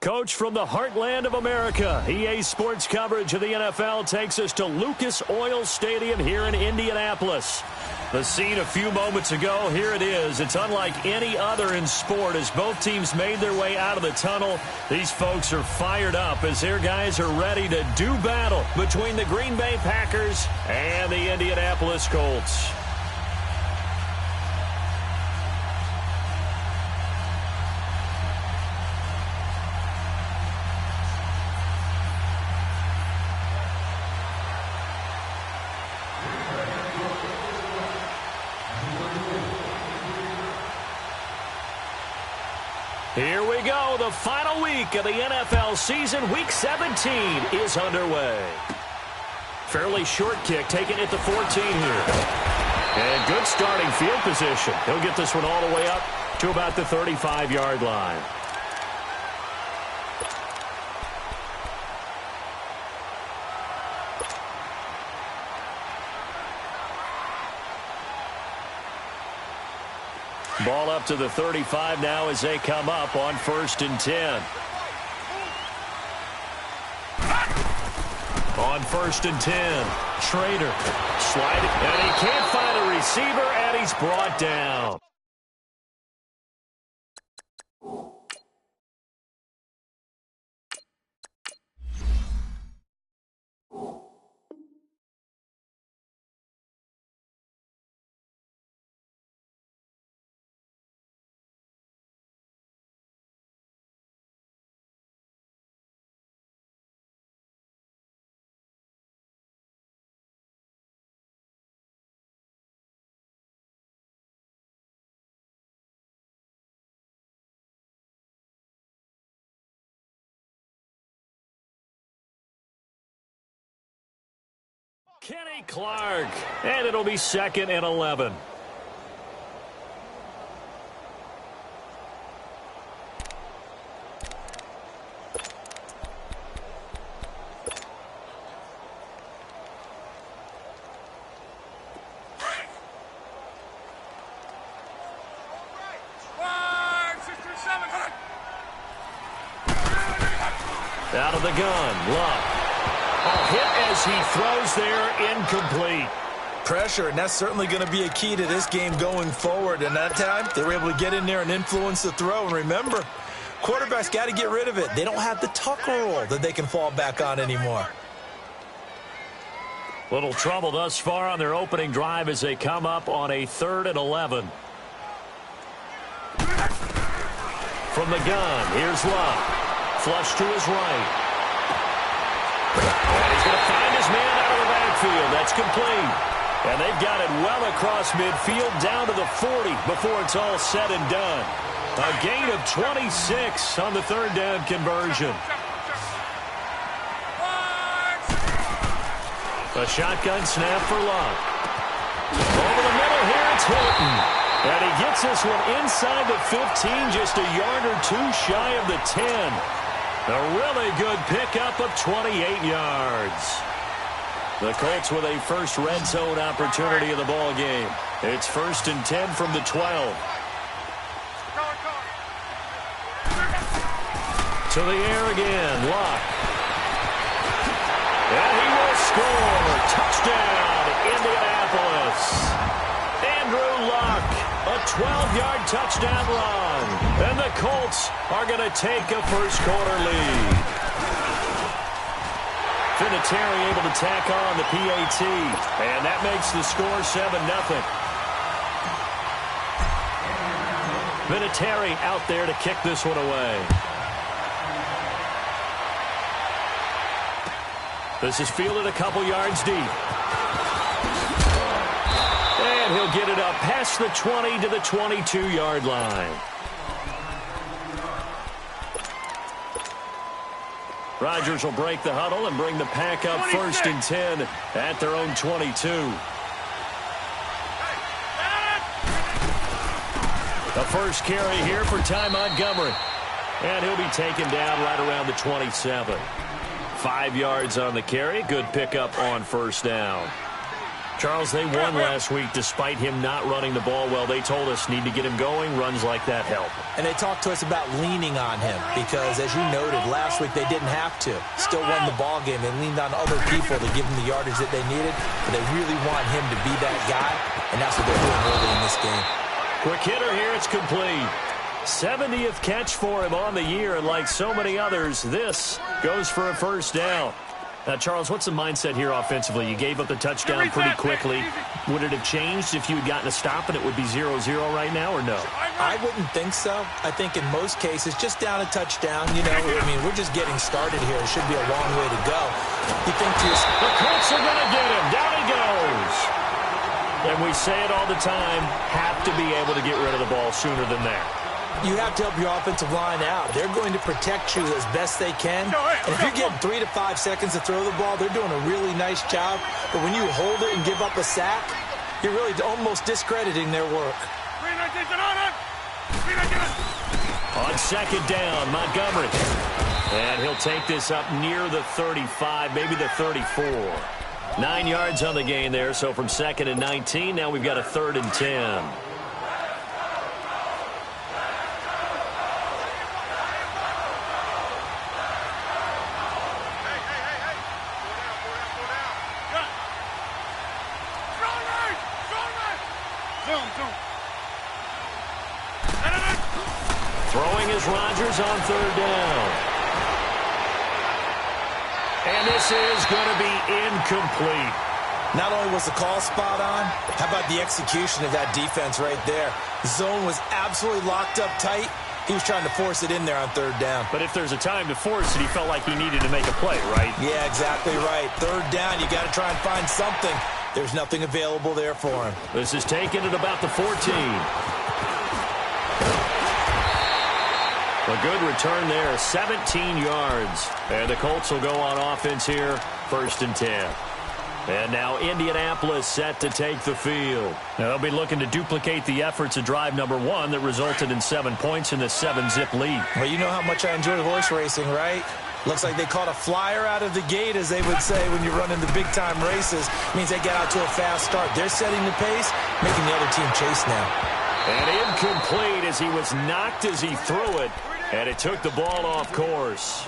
Coach from the heartland of America, EA Sports coverage of the NFL takes us to Lucas Oil Stadium here in Indianapolis. The scene a few moments ago, here it is. It's unlike any other in sport as both teams made their way out of the tunnel. These folks are fired up as their guys are ready to do battle between the Green Bay Packers and the Indianapolis Colts. Here we go. The final week of the NFL season. Week 17 is underway. Fairly short kick taken at the 14 here. And good starting field position. He'll get this one all the way up to about the 35-yard line. Ball up to the 35 now as they come up on 1st and 10. On 1st and 10, Trader sliding, and he can't find a receiver, and he's brought down. Kenny Clark, and it'll be 2nd and 11. Out of the gun, Luck. A hit as he throws there, incomplete. Pressure, and that's certainly going to be a key to this game going forward. And that time, they were able to get in there and influence the throw. And remember, quarterbacks got to get rid of it. They don't have the tucker roll that they can fall back on anymore. Little trouble thus far on their opening drive as they come up on a 3rd and 11. From the gun, here's Luck. Flush to his right. And he's going to find his man out of the backfield. That's complete. And they've got it well across midfield down to the 40 before it's all said and done. A gain of 26 on the 3rd down conversion. A shotgun snap for Luck. Over the middle here, it's Hilton. And he gets this one inside the 15, just a yard or two shy of the 10. A really good pickup of 28 yards. The Colts with a first red zone opportunity in the ball game. It's 1st and 10 from the 12. To the air again, Luck. And he will score. Touchdown, Indianapolis. Andrew Luck. A 12-yard touchdown run. And the Colts are going to take a first-quarter lead. Vinatieri able to tack on the PAT. And that makes the score 7-0. Vinatieri out there to kick this one away. This is fielded a couple yards deep. And he'll get it up past the 20 to the 22-yard line. Rodgers will break the huddle and bring the pack up 1st and 10 at their own 22. The first carry here for Ty Montgomery. And he'll be taken down right around the 27. 5 yards on the carry. Good pickup on 1st down. Charles, they won last week despite him not running the ball well. They told us need to get him going. Runs like that help. And they talked to us about leaning on him because, as you noted, last week they didn't have to. Still won the ball game. They leaned on other people to give them the yardage that they needed. But they really want him to be that guy, and that's what they're doing early in this game. Quick hitter here. It's complete. 70th catch for him on the year, and like so many others, this goes for a first down. Now, Charles, what's the mindset here offensively? You gave up the touchdown pretty quickly. Would it have changed if you had gotten a stop and it would be 0-0 right now, or no? I wouldn't think so. I think in most cases, just down a touchdown, you know, I mean, we're just getting started here. It should be a long way to go. You think to yourself, the Colts are going to get him. Down he goes. And we say it all the time, have to be able to get rid of the ball sooner than that. You have to help your offensive line out. They're going to protect you as best they can. And if you're getting 3 to 5 seconds to throw the ball, they're doing a really nice job. But when you hold it and give up a sack, you're really almost discrediting their work. On second down, Montgomery. And he'll take this up near the 35, maybe the 34. 9 yards on the gain there, so from 2nd and 19, now we've got a 3rd and 10. Throwing is Rodgers on 3rd down. And this is going to be incomplete. Not only was the call spot on, how about the execution of that defense right there? The zone was absolutely locked up tight. He was trying to force it in there on 3rd down. But if there's a time to force it, he felt like he needed to make a play, right? Yeah, exactly right. 3rd down, you got to try and find something. There's nothing available there for him. This is taken at about the 14. A good return there, 17 yards. And the Colts will go on offense here, 1st and 10. And now Indianapolis set to take the field. Now they'll be looking to duplicate the efforts of drive number 1 that resulted in 7 points in the 7-zip lead. Well, you know how much I enjoy horse racing, right? Looks like they caught a flyer out of the gate, as they would say when you're running the big-time races. It means they get out to a fast start. They're setting the pace, making the other team chase now. And incomplete as he was knocked as he threw it. And it took the ball off course.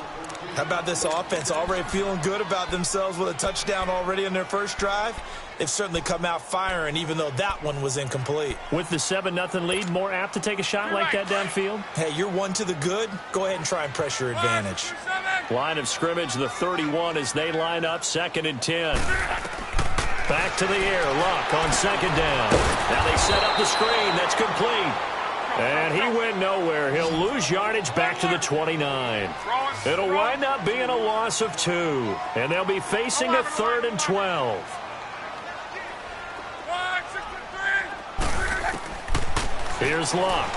How about this offense already feeling good about themselves with a touchdown already on their first drive? They've certainly come out firing, even though that one was incomplete. With the 7-0 lead, more apt to take a shot like that downfield? Hey, you're one to the good. Go ahead and try and press your advantage. Line of scrimmage, the 31 as they line up, 2nd and 10. Back to the air, Luck on 2nd down. Now they set up the screen, that's complete. And he went nowhere. He'll lose yardage back to the 29. It'll wind up being a loss of 2. And they'll be facing a 3rd and 12. Here's Luck.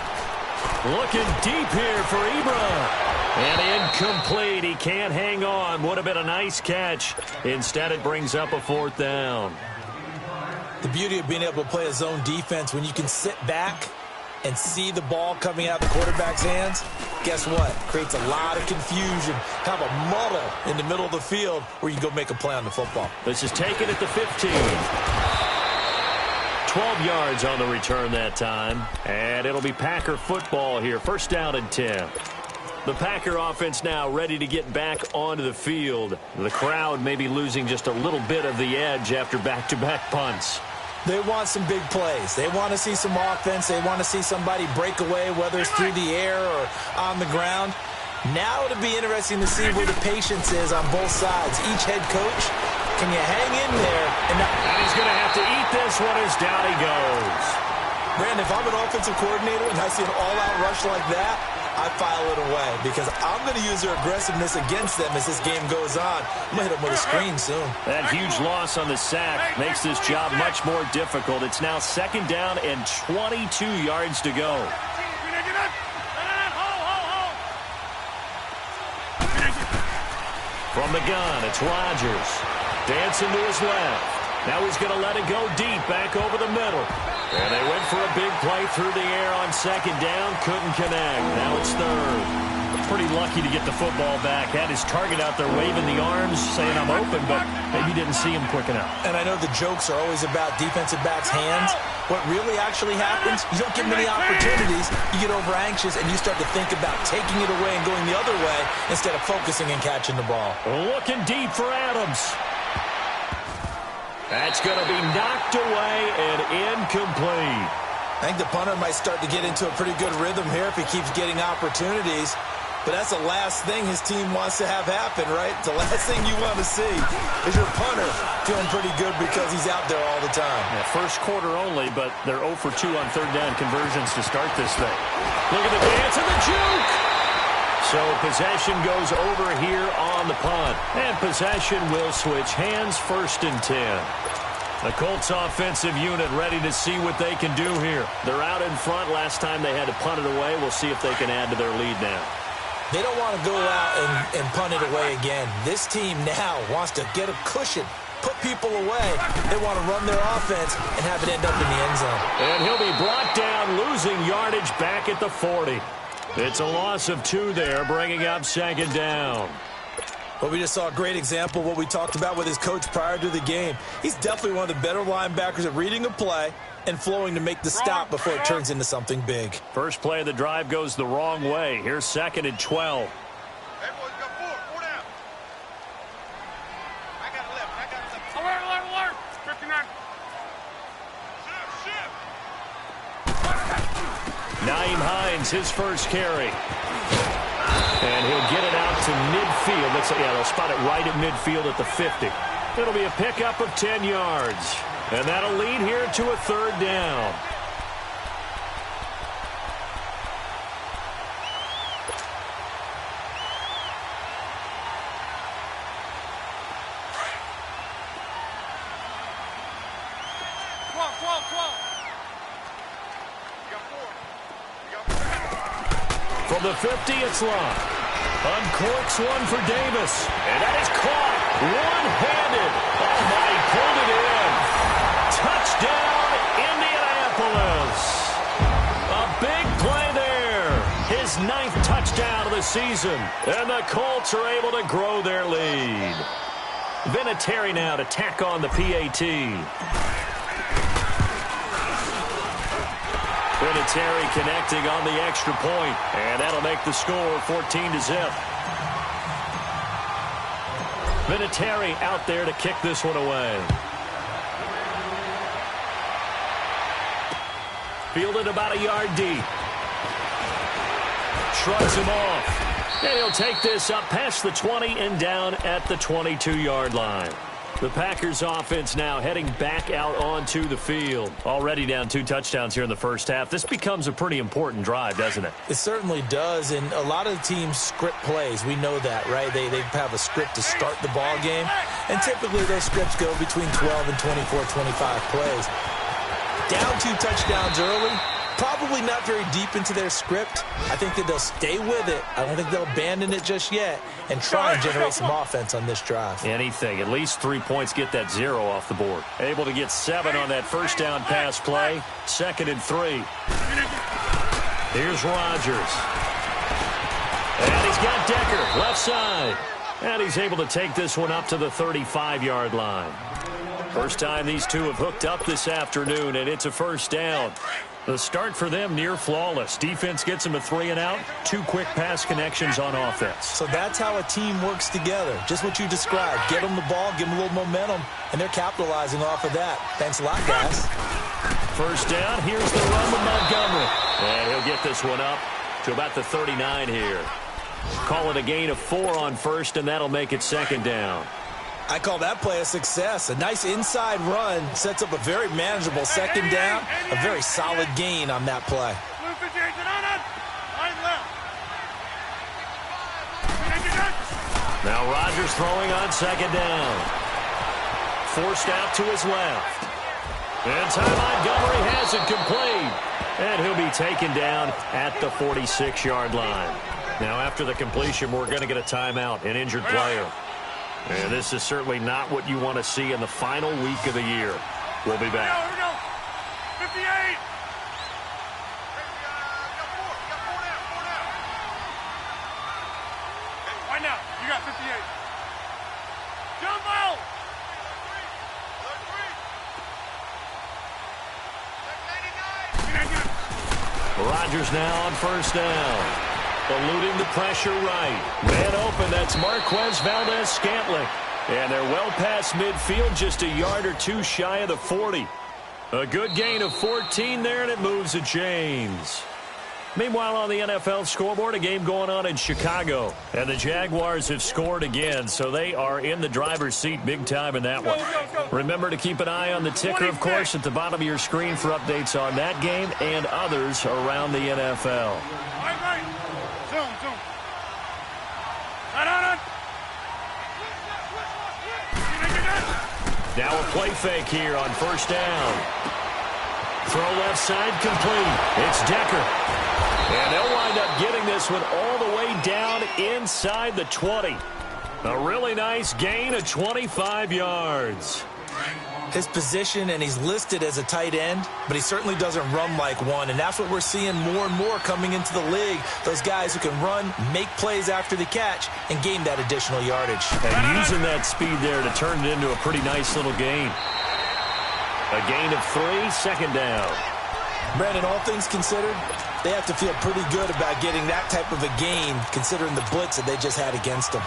Looking deep here for Ibra. And incomplete. He can't hang on. Would have been a nice catch. Instead, it brings up a 4th down. The beauty of being able to play a zone defense when you can sit back and see the ball coming out of the quarterback's hands, guess what? Creates a lot of confusion. Kind of a muddle in the middle of the field where you can go make a play on the football. This is taken at the 15. 12 yards on the return that time. And it'll be Packer football here. 1st down and 10. The Packer offense now ready to get back onto the field. The crowd may be losing just a little bit of the edge after back-to-back punts. They want some big plays. They want to see some offense. They want to see somebody break away, whether it's through the air or on the ground. Now it'll be interesting to see where the patience is on both sides. Each head coach, can you hang in there? And he's going to have to eat this one as down he goes. Brandon, if I'm an offensive coordinator and I see an all-out rush like that, I file it away because I'm going to use their aggressiveness against them as this game goes on. I'm going to hit them with a screen soon. That huge loss on the sack makes this job much more difficult. It's now 2nd down and 22 yards to go. From the gun, it's Rodgers. Dancing to his left. Now he's going to let it go deep back over the middle. And they went for a big play through the air on 2nd down. Couldn't connect. Now it's 3rd. pretty lucky to get the football back. Had his target out there waving the arms, saying I'm open, but maybe didn't see him quick enough. And I know the jokes are always about defensive backs' hands. What really actually happens, you don't get many opportunities. You get over anxious, and you start to think about taking it away and going the other way instead of focusing and catching the ball. Looking deep for Adams. That's going to be knocked away and incomplete. I think the punter might start to get into a pretty good rhythm here if he keeps getting opportunities. But that's the last thing his team wants to have happen, right? The last thing you want to see is your punter feeling pretty good because he's out there all the time. Yeah, first quarter only, but they're 0 for 2 on third down conversions to start this thing. Look at the dance and the juke. So possession goes over here on the punt. And possession will switch hands, 1st and 10. The Colts offensive unit ready to see what they can do here. They're out in front. Last time they had to punt it away. We'll see if they can add to their lead now. They don't want to go out and punt it away again. This team now wants to get a cushion, put people away. They want to run their offense and have it end up in the end zone. And he'll be brought down, losing yardage back at the 40. It's a loss of 2 there, bringing up 2nd down. But we just saw a great example of what we talked about with his coach prior to the game. He's definitely one of the better linebackers at reading a play and flowing to make the stop before it turns into something big. First play of the drive goes the wrong way. Here's 2nd and 12. Hey, boys, got 4 down. I got 11. Alert. 59. Shift. Naeem Hines, his first carry. And he'll get it out to midfield. They'll spot it right at midfield at the 50. It'll be a pickup of 10 yards. And that'll lead here to a 3rd down. From the 50, it's Locke. Uncorks one for Davis. And that is caught. One-handed. Oh, my, he pulled it in. Touchdown, Indianapolis. A big play there. His 9th touchdown of the season. And the Colts are able to grow their lead. Vinatieri now to tack on the PAT. Vinatieri connecting on the extra point, and that'll make the score 14-0. Vinatieri out there to kick this one away. Fielded about a yard deep. Shrugs him off. And he'll take this up past the 20 and down at the 22-yard line. The Packers offense now heading back out onto the field. Already down 2 touchdowns here in the first half. This becomes a pretty important drive, doesn't it? It certainly does, and a lot of the teams script plays. We know that, right? They have a script to start the ball game, and typically those scripts go between 12 and 24, 25 plays. Down 2 touchdowns early, probably not very deep into their script. I think that they'll stay with it. I don't think they'll abandon it just yet and try and generate some offense on this drive. Anything. At least 3 points, get that 0 off the board. Able to get 7 on that first down pass play. 2nd and 3. Here's Rodgers. And he's got Decker, left side. And he's able to take this one up to the 35-yard line. First time these two have hooked up this afternoon, and it's a first down. The start for them near flawless. Defense gets them a 3 and out. 2 quick pass connections on offense. So that's how a team works together. Just what you described. Get them the ball, give them a little momentum, and they're capitalizing off of that. Thanks a lot, guys. First down. Here's the run with Montgomery. And he'll get this one up to about the 39 here. Call it a gain of 4 on first, and that'll make it 2nd down. I call that play a success. A nice inside run sets up a very manageable 2nd down. A very solid gain on that play. Now Rodgers throwing on 2nd down. Forced out to his left. And Ty Montgomery has it complete. And he'll be taken down at the 46-yard line. Now after the completion, we're going to get a timeout, an injured player. And this is certainly not what you want to see in the final week of the year. We'll be back. Here we go. 58. out. You got 58. Jump out. Rodgers now on first down. Eluding the pressure right. Man open, that's Marquez Valdez-Scantling. And they're well past midfield, just a yard or two shy of the 40. A good gain of 14 there, and it moves the chains. Meanwhile, on the NFL scoreboard, a game going on in Chicago. And the Jaguars have scored again, so they are in the driver's seat big time in that one. Remember to keep an eye on the ticker, of course, at the bottom of your screen for updates on that game and others around the NFL. Right. Zoom. On. Now a play fake here on first down. Throw left side complete. It's Decker. And they'll wind up getting this one all the way down inside the 20. A really nice gain of 25 yards. His position, and he's listed as a tight end, but he certainly doesn't run like one, and that's what we're seeing more and more coming into the league. Those guys who can run, make plays after the catch, and gain that additional yardage. And using that speed there to turn it into a pretty nice little gain. A gain of 3, second down. Brandon, all things considered, they have to feel pretty good about getting that type of a gain, considering the blitz that they just had against them.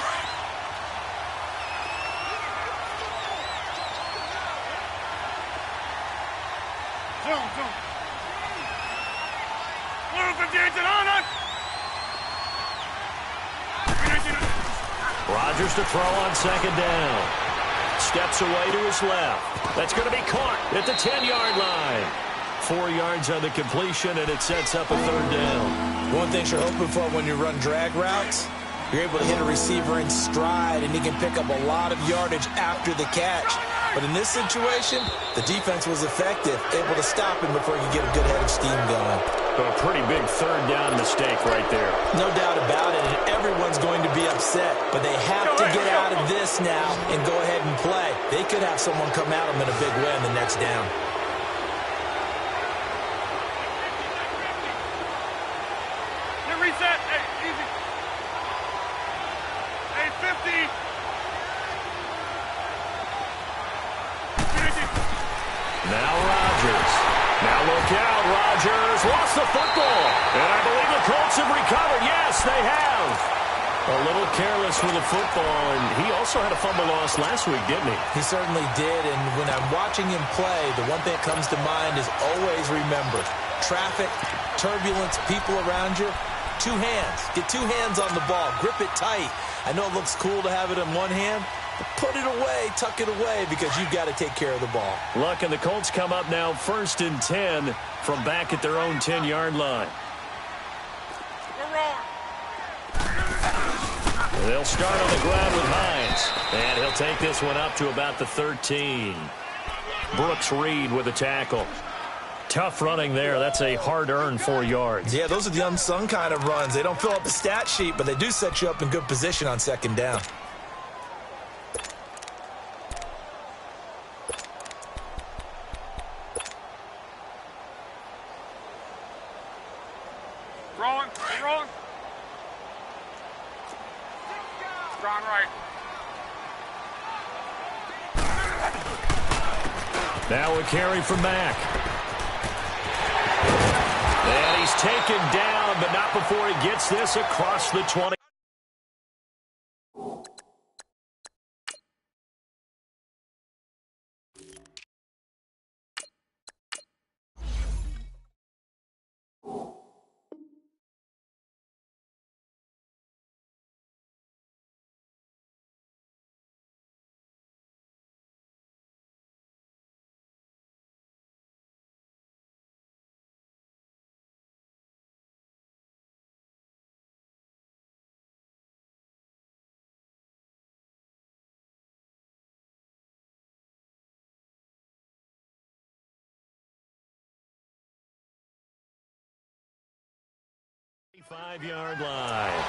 Zoom. Rodgers to throw on second down. Steps away to his left. That's going to be caught at the 10-yard line. 4 yards on the completion, and it sets up a third down. One thing you're hoping for when you run drag routes, you're able to hit a receiver in stride, and he can pick up a lot of yardage after the catch. But in this situation, the defense was effective, able to stop him before he could get a good head of steam going. A pretty big third down mistake right there. No doubt about it, and everyone's going to be upset. But they have to get out of this now and go ahead and play. They could have someone come at them in a big way on the next down. Reset. Hey, easy. Hey, 50. Now Rodgers. Now look out. Rodgers lost the football. And I believe the Colts have recovered. Yes, they have. A little careless with the football, and he also had a fumble loss last week, didn't he? He certainly did, and when I'm watching him play, the one thing that comes to mind is always remember, traffic, turbulence, people around you, 2 hands. Get 2 hands on the ball. Grip it tight. I know it looks cool to have it in one hand, but put it away, tuck it away, because you've got to take care of the ball. Look, and the Colts come up now 1st and 10 from back at their own 10-yard line. They'll start on the ground with Hines, and he'll take this one up to about the 13. Brooks Reed with a tackle. Tough running there. That's a hard-earned 4 yards. Yeah, those are the unsung kind of runs. They don't fill up the stat sheet, but they do set you up in good position on second down. Rolling. Strong right. Now a carry from Mack. And he's taken down, but not before he gets this across the 20. Five-yard line.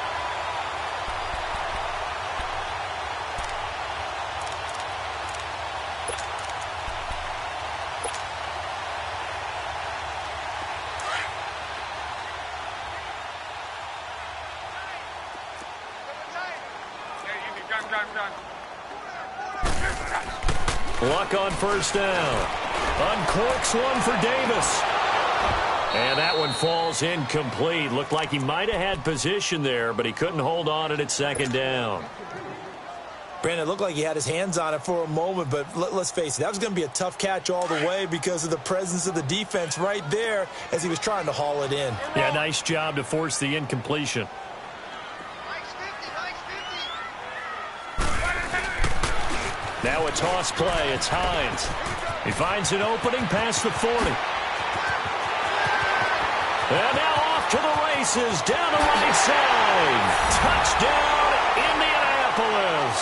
Luck on first down. Uncorks one for Davis. And that one falls incomplete. Looked like he might have had position there, but he couldn't hold on at second down. Brandon, it looked like he had his hands on it for a moment, but let's face it, that was going to be a tough catch all the way because of the presence of the defense right there as he was trying to haul it in. Yeah, nice job to force the incompletion. Now a toss play. It's Hines. He finds an opening past the 40. And now off to the races down the right side. Touchdown, Indianapolis.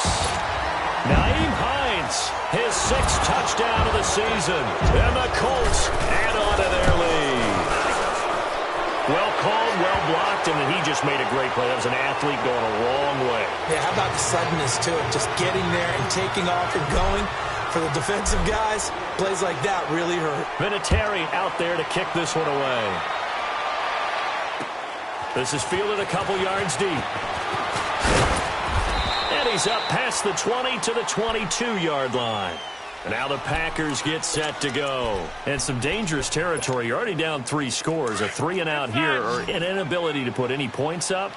Nyheim Hines, his 6th touchdown of the season. And the Colts add on to their lead. Well called, well blocked, and he just made a great play. That was an athlete going a long way. Yeah, how about the suddenness to it? Just getting there and taking off and going. For the defensive guys, plays like that really hurt. Vinatieri out there to kick this one away. This is fielded a couple yards deep. And he's up past the 20 to the 22-yard line. And now the Packers get set to go. And some dangerous territory. You're already down 3 scores. A 3-and-out here or an inability to put any points up.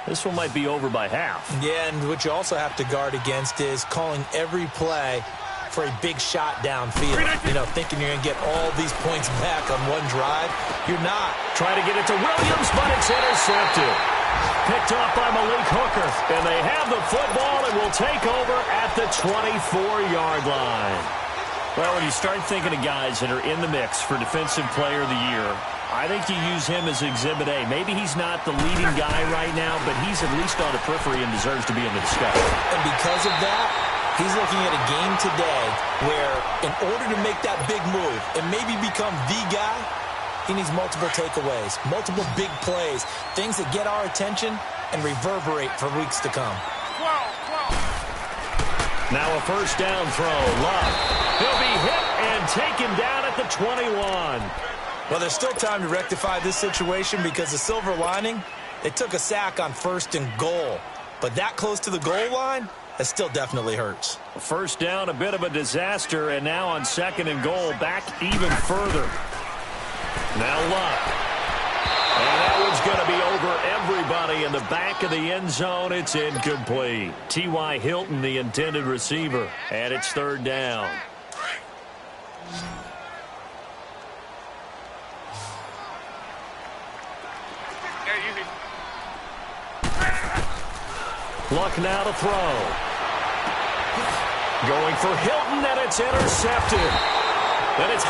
This one might be over by half. Yeah, and what you also have to guard against is calling every play for a big shot downfield. You know, thinking you're going to get all these points back on one drive. You're not. Try to get it to Williams, but it's intercepted. Picked off by Malik Hooker. And they have the football and will take over at the 24-yard line. Well, when you start thinking of guys that are in the mix for Defensive Player of the Year, I think you use him as Exhibit A. Maybe he's not the leading guy right now, but he's at least on the periphery and deserves to be in the discussion. And because of that, he's looking at a game today where in order to make that big move and maybe become the guy, he needs multiple takeaways, multiple big plays, things that get our attention and reverberate for weeks to come. Now a first down throw. Love. He'll be hit and taken down at the 21. Well, there's still time to rectify this situation because the silver lining, it took a sack on 1st and goal. But that close to the goal line, that still definitely hurts. First down, a bit of a disaster, and now on 2nd and goal, back even further. Now Luck. And that one's going to be over everybody in the back of the end zone. It's incomplete. T.Y. Hilton, the intended receiver, and it's 3rd down. Luck now to throw. Going for Hilton, and it's intercepted. And it's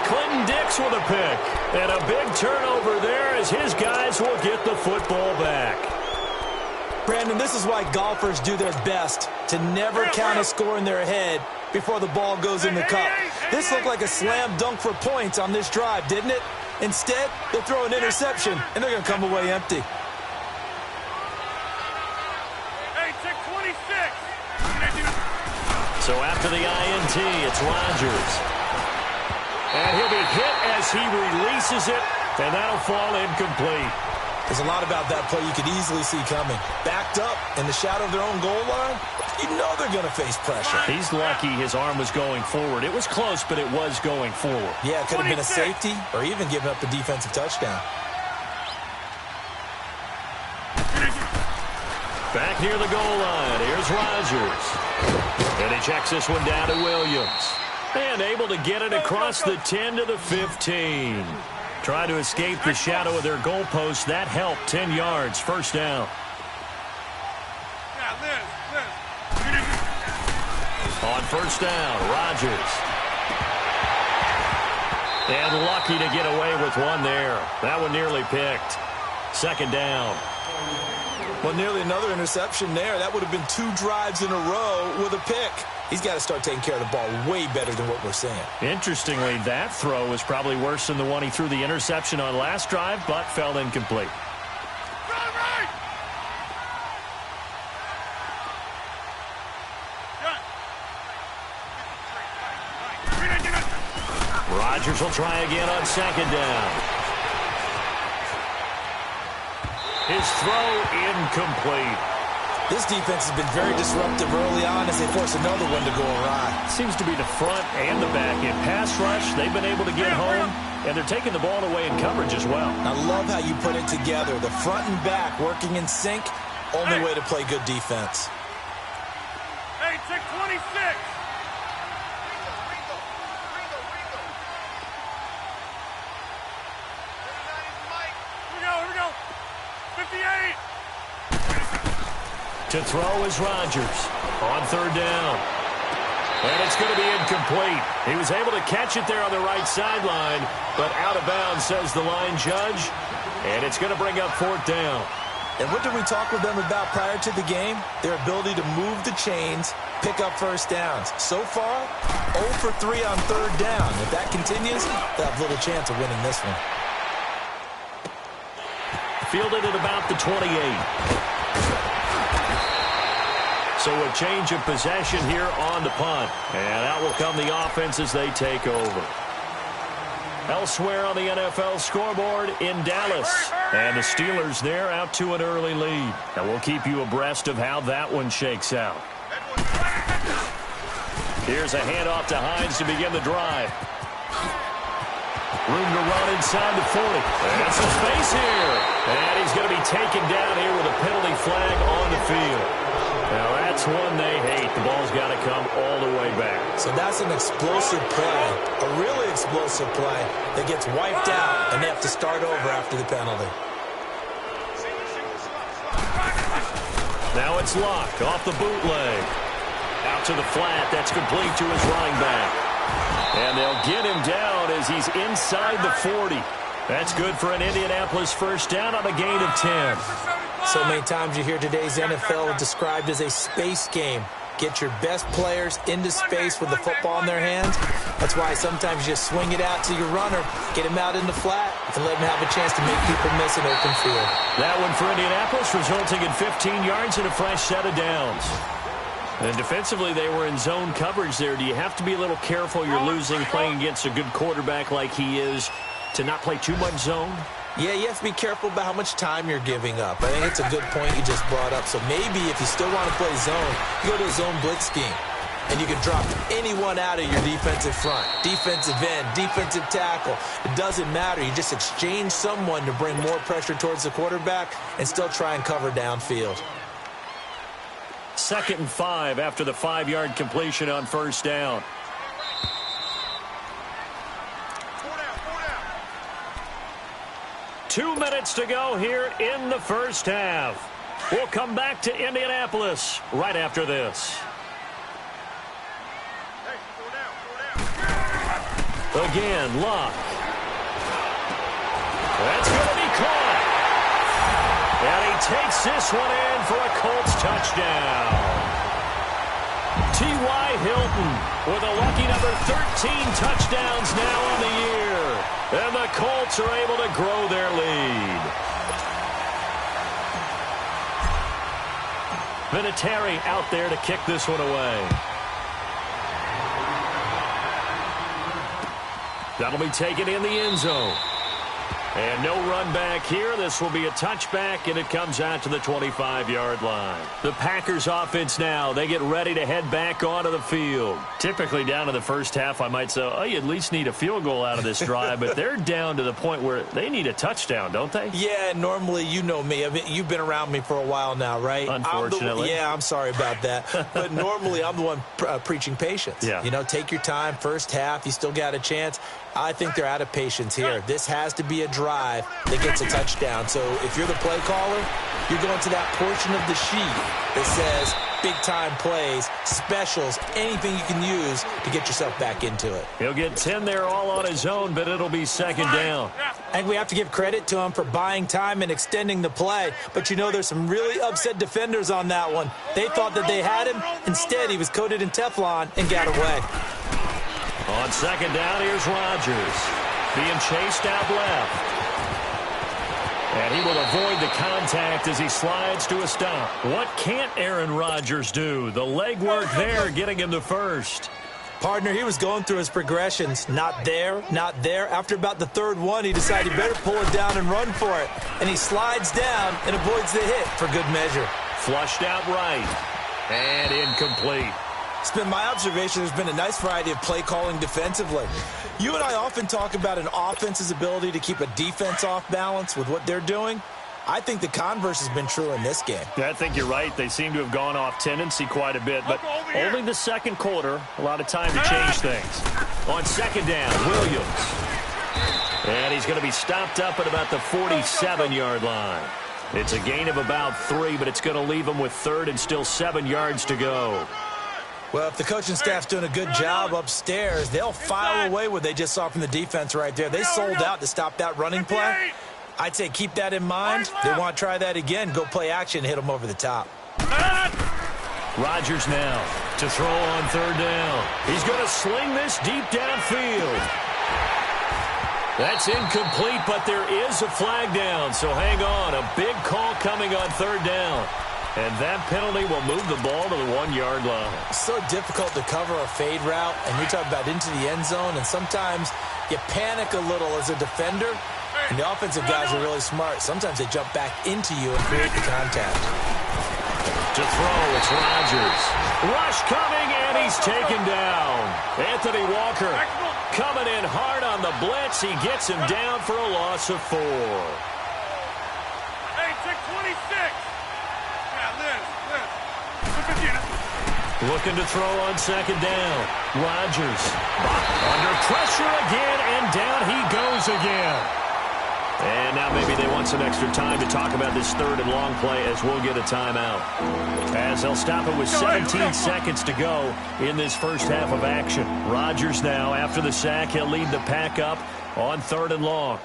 Clinton Dix with a pick. And a big turnover there as his guys will get the football back. Brandon, this is why golfers do their best to never count a score in their head before the ball goes in the cup. This looked like a slam dunk for points on this drive, didn't it? Instead, they throw an interception, and they're going to come away empty. So after the INT, it's Rodgers. And he'll be hit as he releases it, and that'll fall incomplete. There's a lot about that play you could easily see coming. Backed up in the shadow of their own goal line, you know they're going to face pressure. He's lucky his arm was going forward. It was close, but it was going forward. Yeah, it could have been a safety or even given up a defensive touchdown. Back near the goal line, here's Rodgers. And he checks this one down to Williams. And able to get it across the 10 to the 15. Try to escape the shadow of their goalpost. That helped. 10 yards, first down. On first down, Rodgers. And lucky to get away with one there. That one nearly picked. 2nd down. Well, nearly another interception there. That would have been 2 drives in a row with a pick. He's got to start taking care of the ball way better than what we're seeing. Interestingly, that throw was probably worse than the one he threw the interception on last drive, but fell incomplete. Rodgers will try again on 2nd down. His throw incomplete. This defense has been very disruptive early on as they force another one to go awry. Seems to be the front and the back. In pass rush, they've been able to get home, and they're taking the ball away in coverage as well. I love how you put it together. The front and back working in sync, only way to play good defense. Hey, check 26. Here we go. 58. To throw is Rodgers on third down. And it's going to be incomplete. He was able to catch it there on the right sideline, but out of bounds, says the line judge. And it's going to bring up fourth down. And what did we talk with them about prior to the game? Their ability to move the chains, pick up first downs. So far, 0 for 3 on third down. If that continues, they'll have little chance of winning this one. Fielded at about the 28. So a change of possession here on the punt. And out will come the offense as they take over. Elsewhere on the NFL scoreboard in Dallas. And the Steelers there out to an early lead. And we'll keep you abreast of how that one shakes out. Here's a handoff to Hines to begin the drive. Room to run inside the 40. And some space here. And he's going to be taken down here with a penalty flag on the field. Now that's one they hate. The ball's got to come all the way back. So that's an explosive play, a really explosive play that gets wiped out, and they have to start over after the penalty. Now it's Locke off the bootleg. Out to the flat. That's complete to his running back. And they'll get him down as he's inside the 40. That's good for an Indianapolis first down on a gain of 10. So many times you hear today's NFL described as a space game. Get your best players into space with the football in their hands. That's why sometimes you swing it out to your runner, get him out in the flat, and let him have a chance to make people miss an open field. That one for Indianapolis, resulting in 15 yards and a fresh set of downs. And defensively, they were in zone coverage there. Do you have to be a little careful you're losing playing against a good quarterback like he is to not play too much zone? Yeah, you have to be careful about how much time you're giving up. I think it's a good point you just brought up. So maybe if you still want to play zone, you go to a zone blitz scheme. And you can drop anyone out of your defensive front, defensive end, defensive tackle. It doesn't matter. You just exchange someone to bring more pressure towards the quarterback and still try and cover downfield. 2nd and 5 after the 5-yard completion on first down. Two minutes to go here in the first half. We'll come back to Indianapolis right after this. Again, Locke. That's going to be caught. And he takes this one in for a Colts touchdown. T.Y. Hilton with a lucky number 13 touchdowns now on the year. And the Colts are able to grow their lead. Vinatieri out there to kick this one away. That'll be taken in the end zone. And no run back here. This will be a touchback, and it comes out to the 25-yard line. The Packers offense now, they get ready to head back onto the field. Typically down to the first half, I might say, oh, you at least need a field goal out of this drive, but they're down to the point where they need a touchdown, don't they? Yeah, normally, you know me. I mean, you've been around me for a while now, right? Unfortunately. I'm sorry about that. But normally, I'm the one preaching patience. Yeah. You know, take your time, first half, you still got a chance. I think they're out of patience here. This has to be a drive that gets a touchdown. So if you're the play caller, you're going to that portion of the sheet that says big-time plays, specials, anything you can use to get yourself back into it. He'll get 10 there all on his own, but it'll be second down. I think we have to give credit to him for buying time and extending the play. But, you know, there's some really upset defenders on that one. They thought that they had him. Instead, he was coated in Teflon and got away. On second down, here's Rodgers. Being chased out left. And he will avoid the contact as he slides to a stop. What can't Aaron Rodgers do? The leg work there, getting him to first. Partner, he was going through his progressions. Not there, not there. After about the third one, he decided he better pull it down and run for it. And he slides down and avoids the hit for good measure. Flushed out right. And incomplete. It's been my observation there's been a nice variety of play calling defensively. You and I often talk about an offense's ability to keep a defense off balance with what they're doing. I think the converse has been true in this game. Yeah, I think you're right. They seem to have gone off tendency quite a bit, but only the second quarter. A lot of time to change things. On second down, Williams. And he's going to be stopped up at about the 47-yard line. It's a gain of about 3, but it's going to leave him with third and still 7 yards to go. Well, if the coaching staff's doing a good job upstairs, they'll file away what they just saw from the defense right there. They sold out to stop that running play. I'd say keep that in mind. They want to try that again. Go play action, hit them over the top. Rodgers now to throw on third down. He's going to sling this deep downfield. That's incomplete, but there is a flag down, so hang on. A big call coming on third down. And that penalty will move the ball to the 1-yard line. So difficult to cover a fade route, and you're talking about into the end zone, and sometimes you panic a little as a defender, and the offensive guys are really smart. Sometimes they jump back into you and create the contact. To throw, it's Rodgers. Rush coming, and he's taken down. Anthony Walker coming in hard on the blitz. He gets him down for a loss of 4. Hey, check 26. Looking to throw on second down. Rodgers under pressure again, and down he goes again. And now maybe they want some extra time to talk about this third and long play as we'll get a timeout. As they'll stop it with 17 seconds to go in this first half of action. Rodgers now, after the sack, he'll lead the pack up on third and long.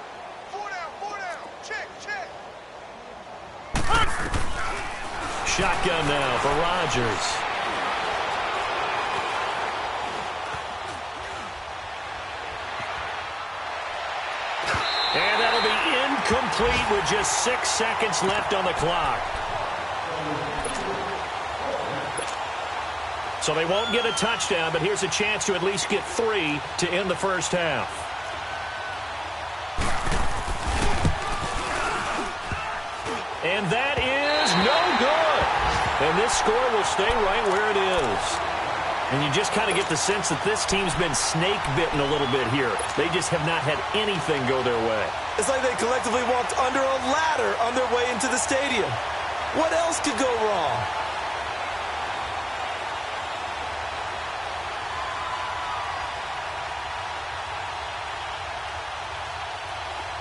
Shotgun now for Rodgers. And that'll be incomplete with just 6 seconds left on the clock. So they won't get a touchdown, but here's a chance to at least get 3 to end the first half. And that is no good. And this score will stay right where it is. And you just kind of get the sense that this team's been snake-bitten a little bit here. They just have not had anything go their way. It's like they collectively walked under a ladder on their way into the stadium. What else could go wrong?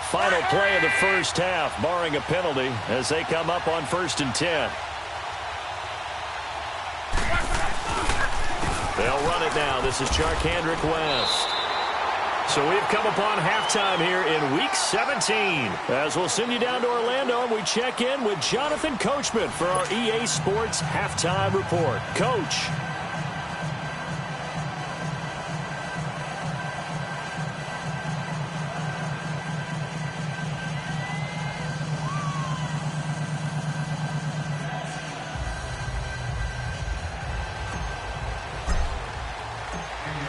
Final play of the first half, barring a penalty, as they come up on 1st and 10. They'll run it now. This is Charkandrick West. So we've come upon halftime here in Week 17. As we'll send you down to Orlando, and we check in with Jonathan Coachman for our EA Sports Halftime Report. Coach.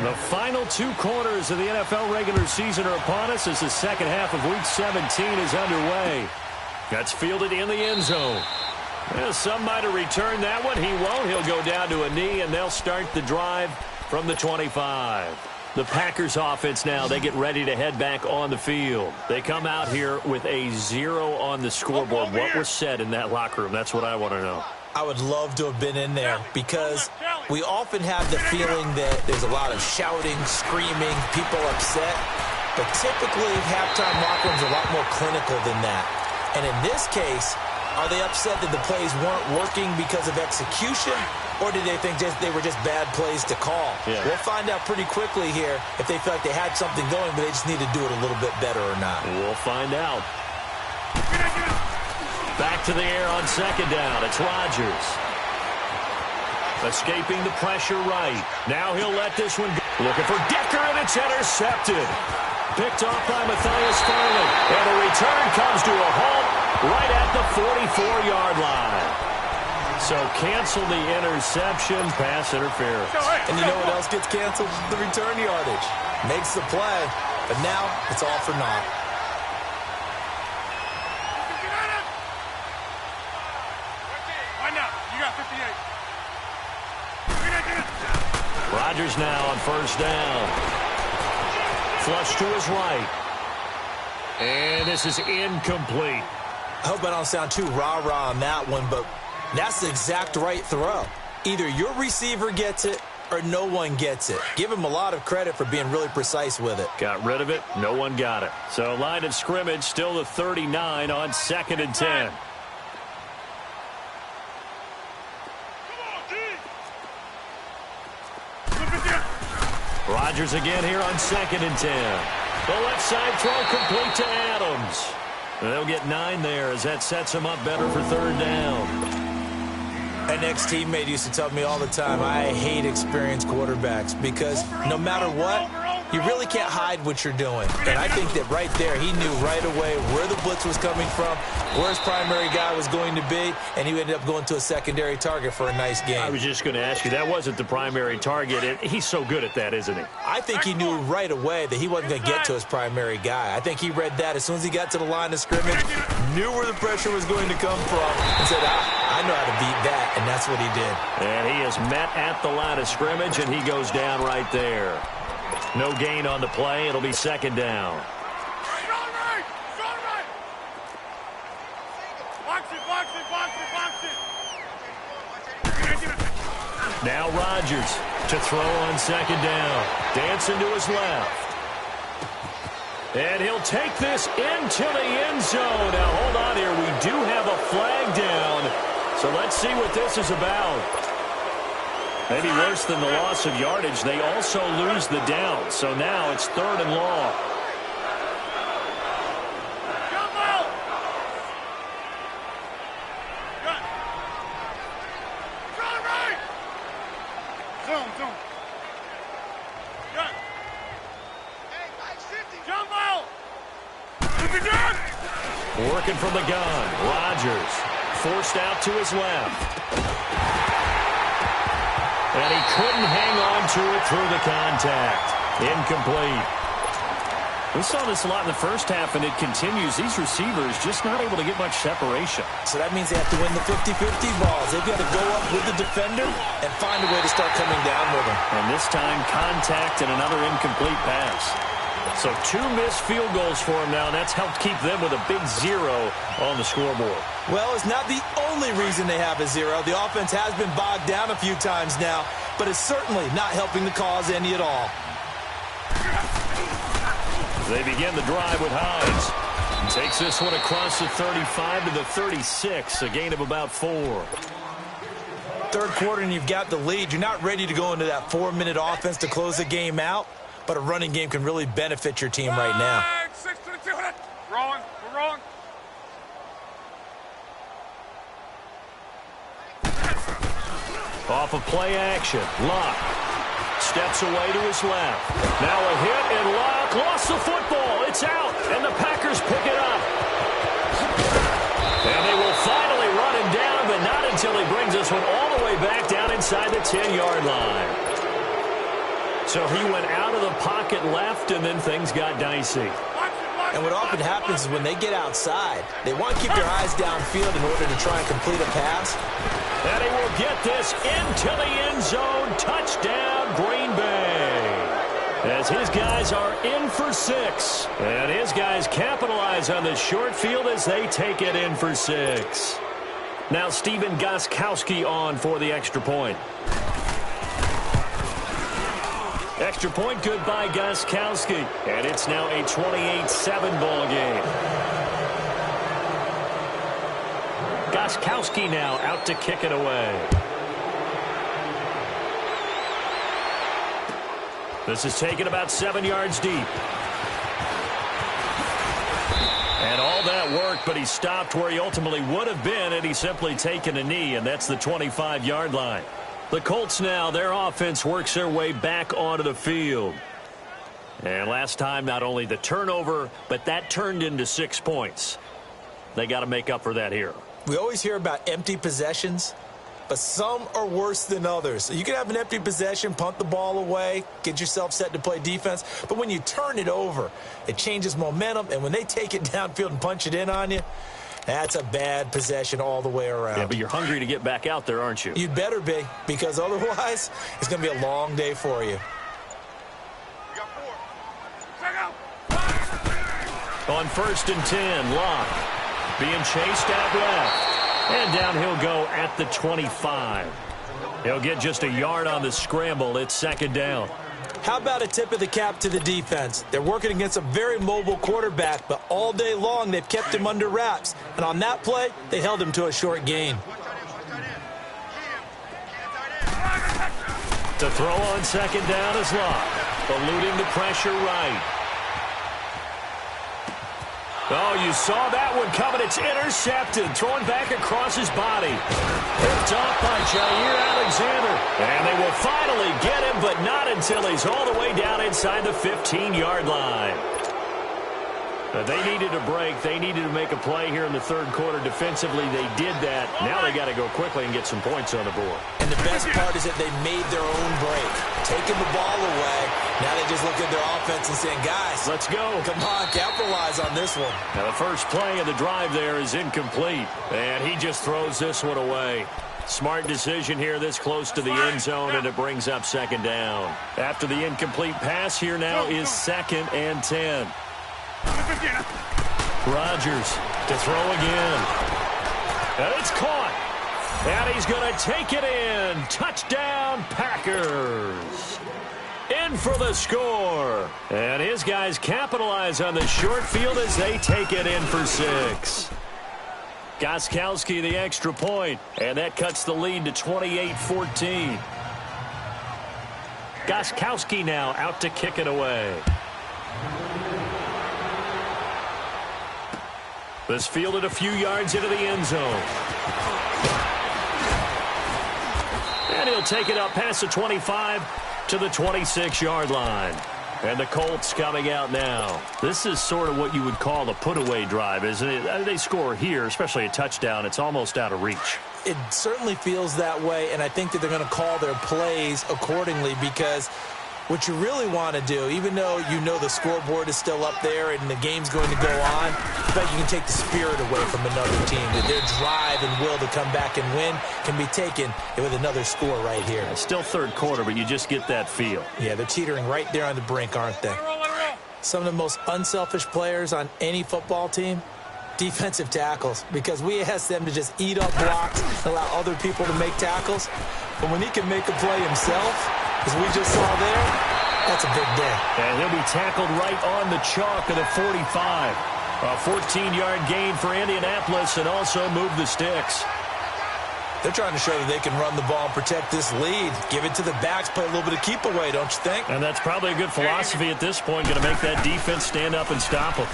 The final 2 quarters of the NFL regular season are upon us as the second half of Week 17 is underway. That's fielded in the end zone. Well, some might have returned that one. He won't. He'll go down to a knee, and they'll start the drive from the 25. The Packers offense now, they get ready to head back on the field. They come out here with a 0 on the scoreboard. What was said in that locker room? That's what I want to know. I would love to have been in there because we often have the feeling that there's a lot of shouting, screaming, people upset. But typically, halftime locker rooms are a lot more clinical than that. And in this case, are they upset that the plays weren't working because of execution? Or did they think they were just bad plays to call? Yeah. We'll find out pretty quickly here if they feel like they had something going, but they just need to do it a little bit better or not. We'll find out. Back to the air on second down. It's Rodgers. Escaping the pressure right. Now he'll let this one go. Looking for Decker, and it's intercepted. Picked off by Matthias Farley. And the return comes to a halt right at the 44-yard line. So cancel the interception, pass interference. And you know what else gets canceled? The return yardage. Makes the play, but now it's all for naught. Why not? Rodgers now on first down. Flush to his right. And this is incomplete. I hope I don't sound too rah-rah on that one, but that's the exact right throw. Either your receiver gets it or no one gets it. Give him a lot of credit for being really precise with it. Got rid of it. No one got it. So line of scrimmage still the 39 on 2nd and 10. Rodgers again here on 2nd and 10. The left side throw complete to Adams. They'll get 9 there as that sets them up better for 3rd down. An ex-teammate used to tell me all the time, I hate experienced quarterbacks because no matter what, you really can't hide what you're doing. And I think that right there, he knew right away where the blitz was coming from, where his primary guy was going to be, and he ended up going to a secondary target for a nice game. I was just going to ask you, that wasn't the primary target. He's so good at that, isn't he? I think he knew right away that he wasn't going to get to his primary guy. I think he read that as soon as he got to the line of scrimmage, knew where the pressure was going to come from, and said, I know how to beat that, and that's what he did. And he is met at the line of scrimmage, and he goes down right there. No gain on the play. It'll be 2nd down. Now Rodgers to throw on 2nd down. Dancing to his left. And he'll take this into the end zone. Now, hold on here. We do have a flag down. So let's see what this is about. Maybe worse than the loss of yardage, they also lose the down. So now it's 3rd and long. Working from the gun. Rodgers forced out to his left. And he couldn't hang on to it through the contact. Incomplete. We saw this a lot in the first half, and it continues. These receivers just not able to get much separation. So that means they have to win the 50-50 balls. They've got to go up with the defender and find a way to start coming down with him. And this time, contact and another incomplete pass. So 2 missed field goals for him now, and that's helped keep them with a big 0 on the scoreboard. Well, it's not the only reason they have a 0. The offense has been bogged down a few times now, but it's certainly not helping the cause any at all. They begin the drive with Hines. And takes this one across the 35 to the 36, a gain of about 4. 3rd quarter and you've got the lead. You're not ready to go into that 4-minute offense to close the game out, but a running game can really benefit your team right now. Rolling. We're rolling. Off of play action. Luck steps away to his left. Now a hit, and Luck lost the football. It's out, and the Packers pick it up. And they will finally run him down, but not until he brings this one all the way back down inside the 10-yard line. So he went out of the pocket left, and then things got dicey. And what often happens is when they get outside, they want to keep their eyes downfield in order to try and complete a pass. And he will get this into the end zone. Touchdown, Green Bay. As his guys are in for 6. And his guys capitalize on the short field as they take it in for 6. Now Stephen Gostkowski on for the extra point. Extra point good by Gostkowski. And it's now a 28-7 ball game. Gostkowski now out to kick it away. This is taken about 7 yards deep. And all that work, but he stopped where he ultimately would have been had he simply taken a knee, and that's the 25-yard line. The Colts now, their offense works their way back onto the field. And last time, not only the turnover, but that turned into 6 points. They got to make up for that here. We always hear about empty possessions, but some are worse than others. So you can have an empty possession, punt the ball away, get yourself set to play defense. But when you turn it over, it changes momentum. And when they take it downfield and punch it in on you, That's a bad possession all the way around. Yeah, but you're hungry to get back out there, aren't you? You'd better be, because otherwise it's going to be a long day for you. On 1st and 10, Locke being chased out left. And down he'll go at the 25. He'll get just a yard on the scramble. It's 2nd down. How about a tip of the cap to the defense? They're working against a very mobile quarterback, but all day long they've kept him under wraps. And on that play, they held him to a short gain. To throw on 2nd down is Locke, eluding the pressure right. Oh, you saw that one coming. It's intercepted. Thrown back across his body. Picked off by Jair Alexander. And they will finally get him, but not until he's all the way down inside the 15-yard line. They needed a break. They needed to make a play here in the 3rd quarter. Defensively, they did that. Now they got to go quickly and get some points on the board. And the best part is that they made their own break. Taking the ball away. Now they just look at their offense and saying, guys, let's go. Come on, capitalize on this one. Now the first play of the drive there is incomplete. And he just throws this one away. Smart decision here this close to the end zone, and it brings up 2nd down. After the incomplete pass, here now is 2nd and 10. Rodgers to throw again. And it's caught. And he's going to take it in. Touchdown, Packers. In for the score. And his guys capitalize on the short field as they take it in for 6. Gostkowski the extra point. And that cuts the lead to 28-14. Gostkowski now out to kick it away. This fielded a few yards into the end zone. And he'll take it up past the 25 to the 26-yard line. And the Colts coming out now. This is sort of what you would call a put-away drive, isn't it? They score here, especially a touchdown. It's almost out of reach. It certainly feels that way, and I think that they're going to call their plays accordingly, because what you really want to do, even though you know the scoreboard is still up there and the game's going to go on, but you can take the spirit away from another team. That their drive and will to come back and win can be taken with another score right here. It's still 3rd quarter, but you just get that feel. Yeah, they're teetering right there on the brink, aren't they? Some of the most unselfish players on any football team, defensive tackles, because we ask them to just eat up blocks, allow other people to make tackles. But when he can make a play himself, as we just saw there, that's a big day. And he'll be tackled right on the chalk of the 45. A 14-yard gain for Indianapolis, and also move the sticks. They're trying to show that they can run the ball and protect this lead. Give it to the backs, play a little bit of keep away, don't you think? And that's probably a good philosophy at this point, going to make that defense stand up and stop them.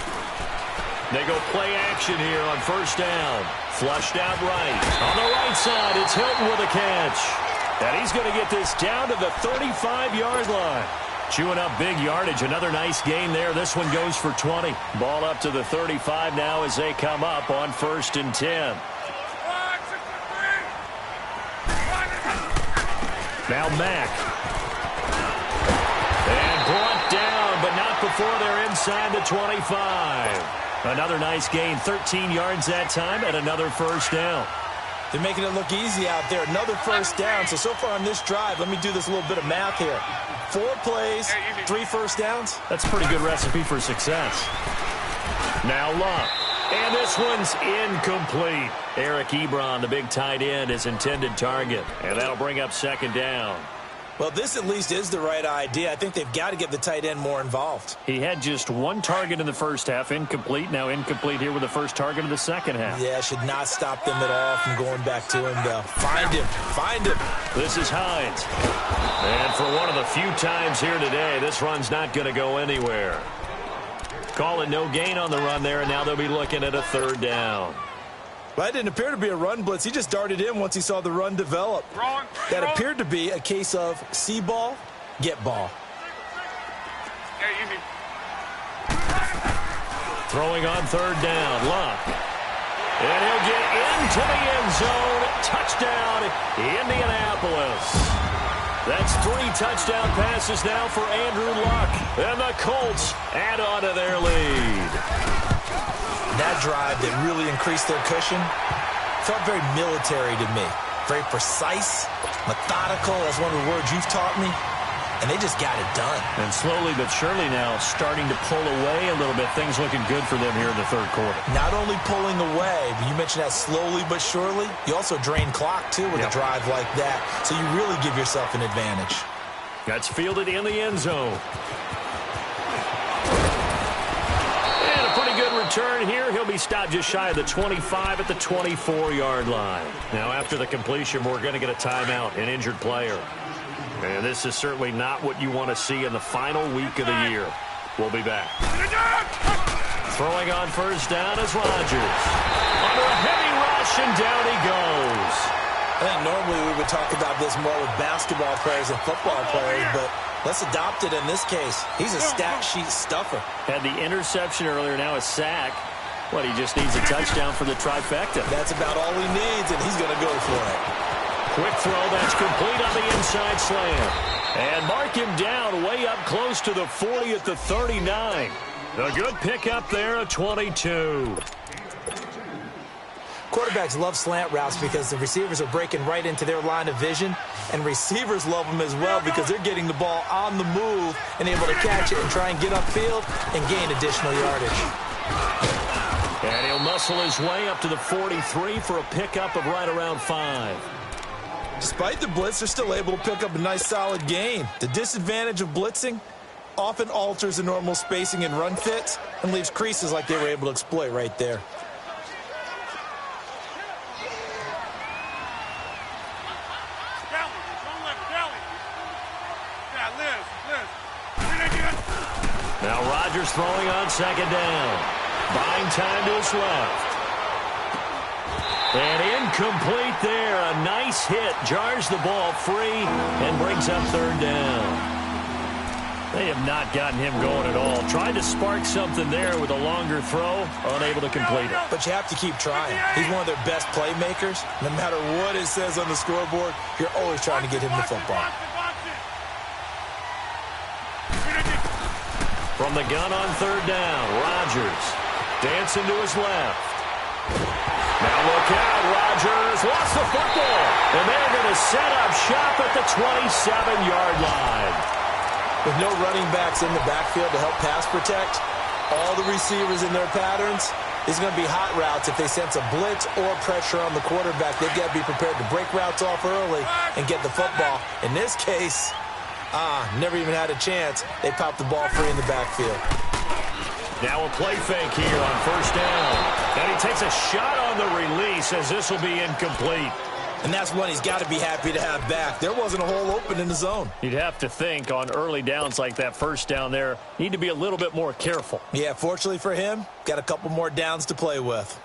They go play action here on 1st down. Flushed out right. On the right side, it's Hilton with a catch. And he's going to get this down to the 35-yard line. Chewing up big yardage. Another nice gain there. This one goes for 20. Ball up to the 35 now as they come up on 1st and 10. Now Mack. And brought down, but not before they're inside the 25. Another nice gain. 13 yards that time, and another 1st down. They're making it look easy out there. Another 1st down. So far on this drive, let me do this little bit of math here. 4 plays, 3 1st downs. That's a pretty good recipe for success. Now Locke. And this one's incomplete. Eric Ebron, the big tight end, is intended target. And that'll bring up 2nd down. Well, this at least is the right idea. I think they've got to get the tight end more involved. He had just 1 target in the 1st half, incomplete. Now incomplete here with the 1st target of the 2nd half. Yeah, should not stop them at all from going back to him, though. Find him. Find him. This is Hines. And for one of the few times here today, this run's not going to go anywhere. Call it no gain on the run there, and now they'll be looking at a 3rd down. Well, that didn't appear to be a run blitz. He just darted in once he saw the run develop. That appeared to be a case of see ball, get ball. Throwing on 3rd down, Locke. And he'll get into the end zone. Touchdown, Indianapolis. That's 3 touchdown passes now for Andrew Luck. And the Colts add on to their lead. That drive that really increased their cushion felt very military to me. Very precise, methodical. That's one of the words you've taught me. And they just got it done. And slowly but surely now starting to pull away a little bit. Things looking good for them here in the third quarter. Not only pulling away, but you mentioned that slowly but surely. You also drain clock, too, with a drive like that. So you really give yourself an advantage. That's fielded in the end zone. And a pretty good return here. He'll be stopped just shy of the 25 at the 24-yard line. Now, after the completion, we're going to get a timeout, an injured player. And this is certainly not what you want to see in the final week of the year. We'll be back. Throwing on first down is Rodgers. Under a heavy rush, and down he goes. I think normally we would talk about this more with basketball players and football players, but let's adopt it in this case. He's a stat sheet stuffer. Had the interception earlier, now a sack. What, he just needs a touchdown for the trifecta. That's about all he needs, and he's going to go for it. Quick throw, that's complete on the inside slant. And mark him down way up close to the 40 at the 39. A good pickup there at 22. Quarterbacks love slant routes because the receivers are breaking right into their line of vision, and receivers love them as well because they're getting the ball on the move and able to catch it and try and get upfield and gain additional yardage. And he'll muscle his way up to the 43 for a pickup of right around 5. Despite the blitz, they're still able to pick up a nice solid gain. The disadvantage of blitzing often alters the normal spacing and run fits and leaves creases like they were able to exploit right there. Now Rodgers throwing on second down. Buying time to his left. And incomplete there. A nice hit. Jars the ball free and brings up third down. They have not gotten him going at all. Tried to spark something there with a longer throw. Unable to complete it. But you have to keep trying. He's one of their best playmakers. No matter what it says on the scoreboard, you're always trying to get him the football. From the gun on third down, Rodgers dancing to his left. Now look out, Rodgers lost the football. And they're going to set up shop at the 27-yard line. With no running backs in the backfield to help pass protect, all the receivers in their patterns, it's going to be hot routes if they sense a blitz or pressure on the quarterback. They've got to be prepared to break routes off early and get the football. In this case, never even had a chance. They popped the ball free in the backfield. Now a play fake here on first down. And he takes a shot on the release as this will be incomplete. And that's one he's got to be happy to have back. There wasn't a hole open in the zone. You'd have to think on early downs like that first down there, need to be a little bit more careful. Yeah, fortunately for him, got a couple more downs to play with.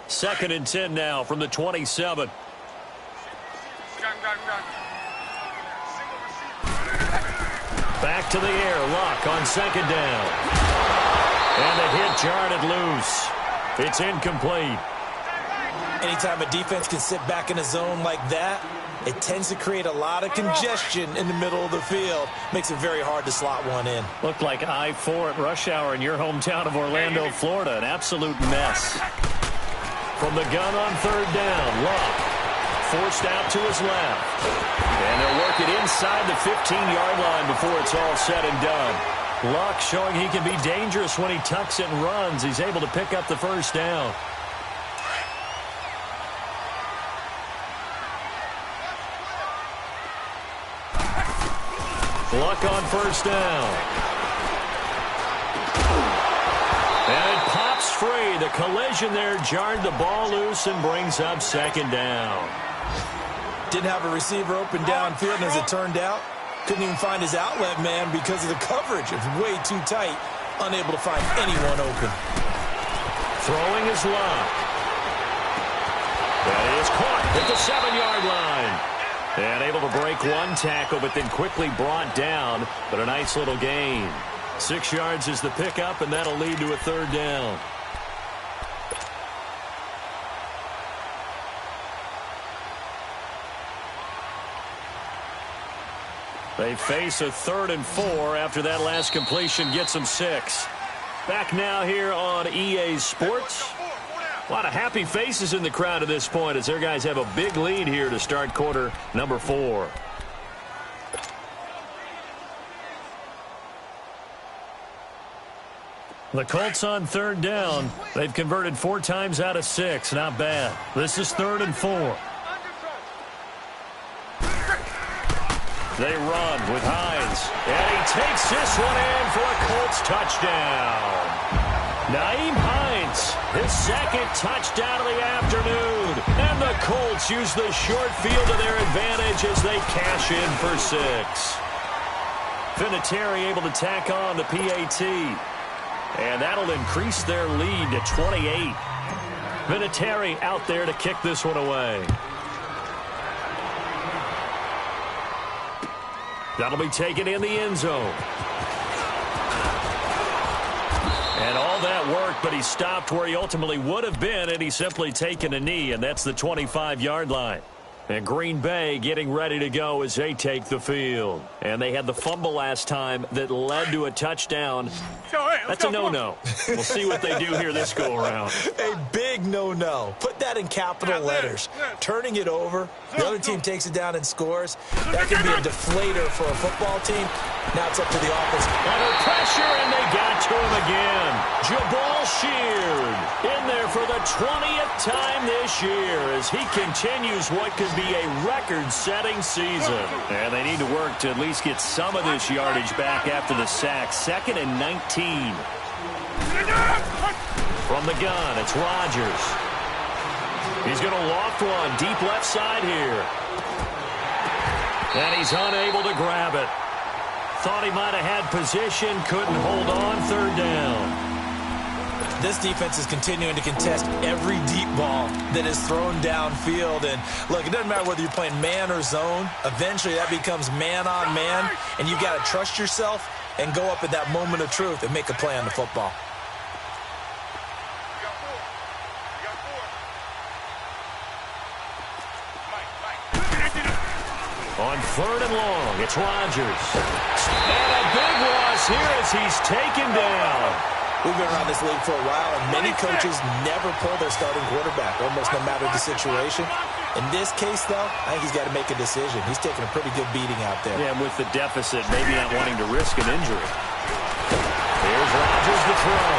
2nd and 10 now from the 27. Back to the air, Luck on second down. And the hit jarred it loose. It's incomplete. Anytime a defense can sit back in a zone like that, it tends to create a lot of congestion in the middle of the field. Makes it very hard to slot one in. Looked like I-4 at rush hour in your hometown of Orlando, Florida. An absolute mess. From the gun on third down, Luck forced out to his left. And they'll work it inside the 15-yard line before it's all said and done. Luck showing he can be dangerous when he tucks it and runs. He's able to pick up the first down. Luck on first down. And it pops free. The collision there jarred the ball loose and brings up second down. Didn't have a receiver open downfield, and as it turned out, couldn't even find his outlet man because of the coverage. It was way too tight, unable to find anyone open. Throwing is Luck. That is caught at the 7-yard line. And able to break one tackle, but then quickly brought down. But a nice little gain. 6 yards is the pickup, and that'll lead to a third down. They face a 3rd and 4 after that last completion gets them 6. Back now here on EA Sports. A lot of happy faces in the crowd at this point as their guys have a big lead here to start quarter number 4. The Colts on 3rd down. They've converted 4 times out of 6. Not bad. This is 3rd and 4. They run with Hines. And he takes this one in for a Colts touchdown. Nyheim Hines, his 2nd touchdown of the afternoon. And the Colts use the short field to their advantage as they cash in for 6. Vinatieri able to tack on the PAT. And that'll increase their lead to 28. Vinatieri out there to kick this one away. That'll be taken in the end zone. And all that work, but he stopped where he ultimately would have been, and he's simply taken a knee, and that's the 25-yard line. And Green Bay getting ready to go as they take the field. And they had the fumble last time that led to a touchdown. That's a no-no. We'll see what they do here this go-around. A big no-no. Put that in capital letters. Turning it over, the other team takes it down and scores. That can be a deflator for a football team. Now it's up to the offense. Under pressure, and they got to him again. Jabal Sheard in there for the 20th time this year as he continues what could be a record-setting season. And they need to work to at least get some of this yardage back after the sack. 2nd and 19. From the gun, it's Rodgers. He's going to loft one deep left side here. And he's unable to grab it. Thought he might have had position, couldn't hold on. 3rd down. This defense is continuing to contest every deep ball that is thrown downfield. And, look, it doesn't matter whether you're playing man or zone. Eventually, that becomes man-on-man, and you've got to trust yourself and go up at that moment of truth and make a play on the football. On 3rd and long, it's Rodgers. And a big loss here as he's taken down. We've been around this league for a while, and many coaches never pull their starting quarterback, almost no matter the situation. In this case, though, I think he's got to make a decision. He's taking a pretty good beating out there. Yeah, and with the deficit, maybe not wanting to risk an injury. Here's Rodgers to throw.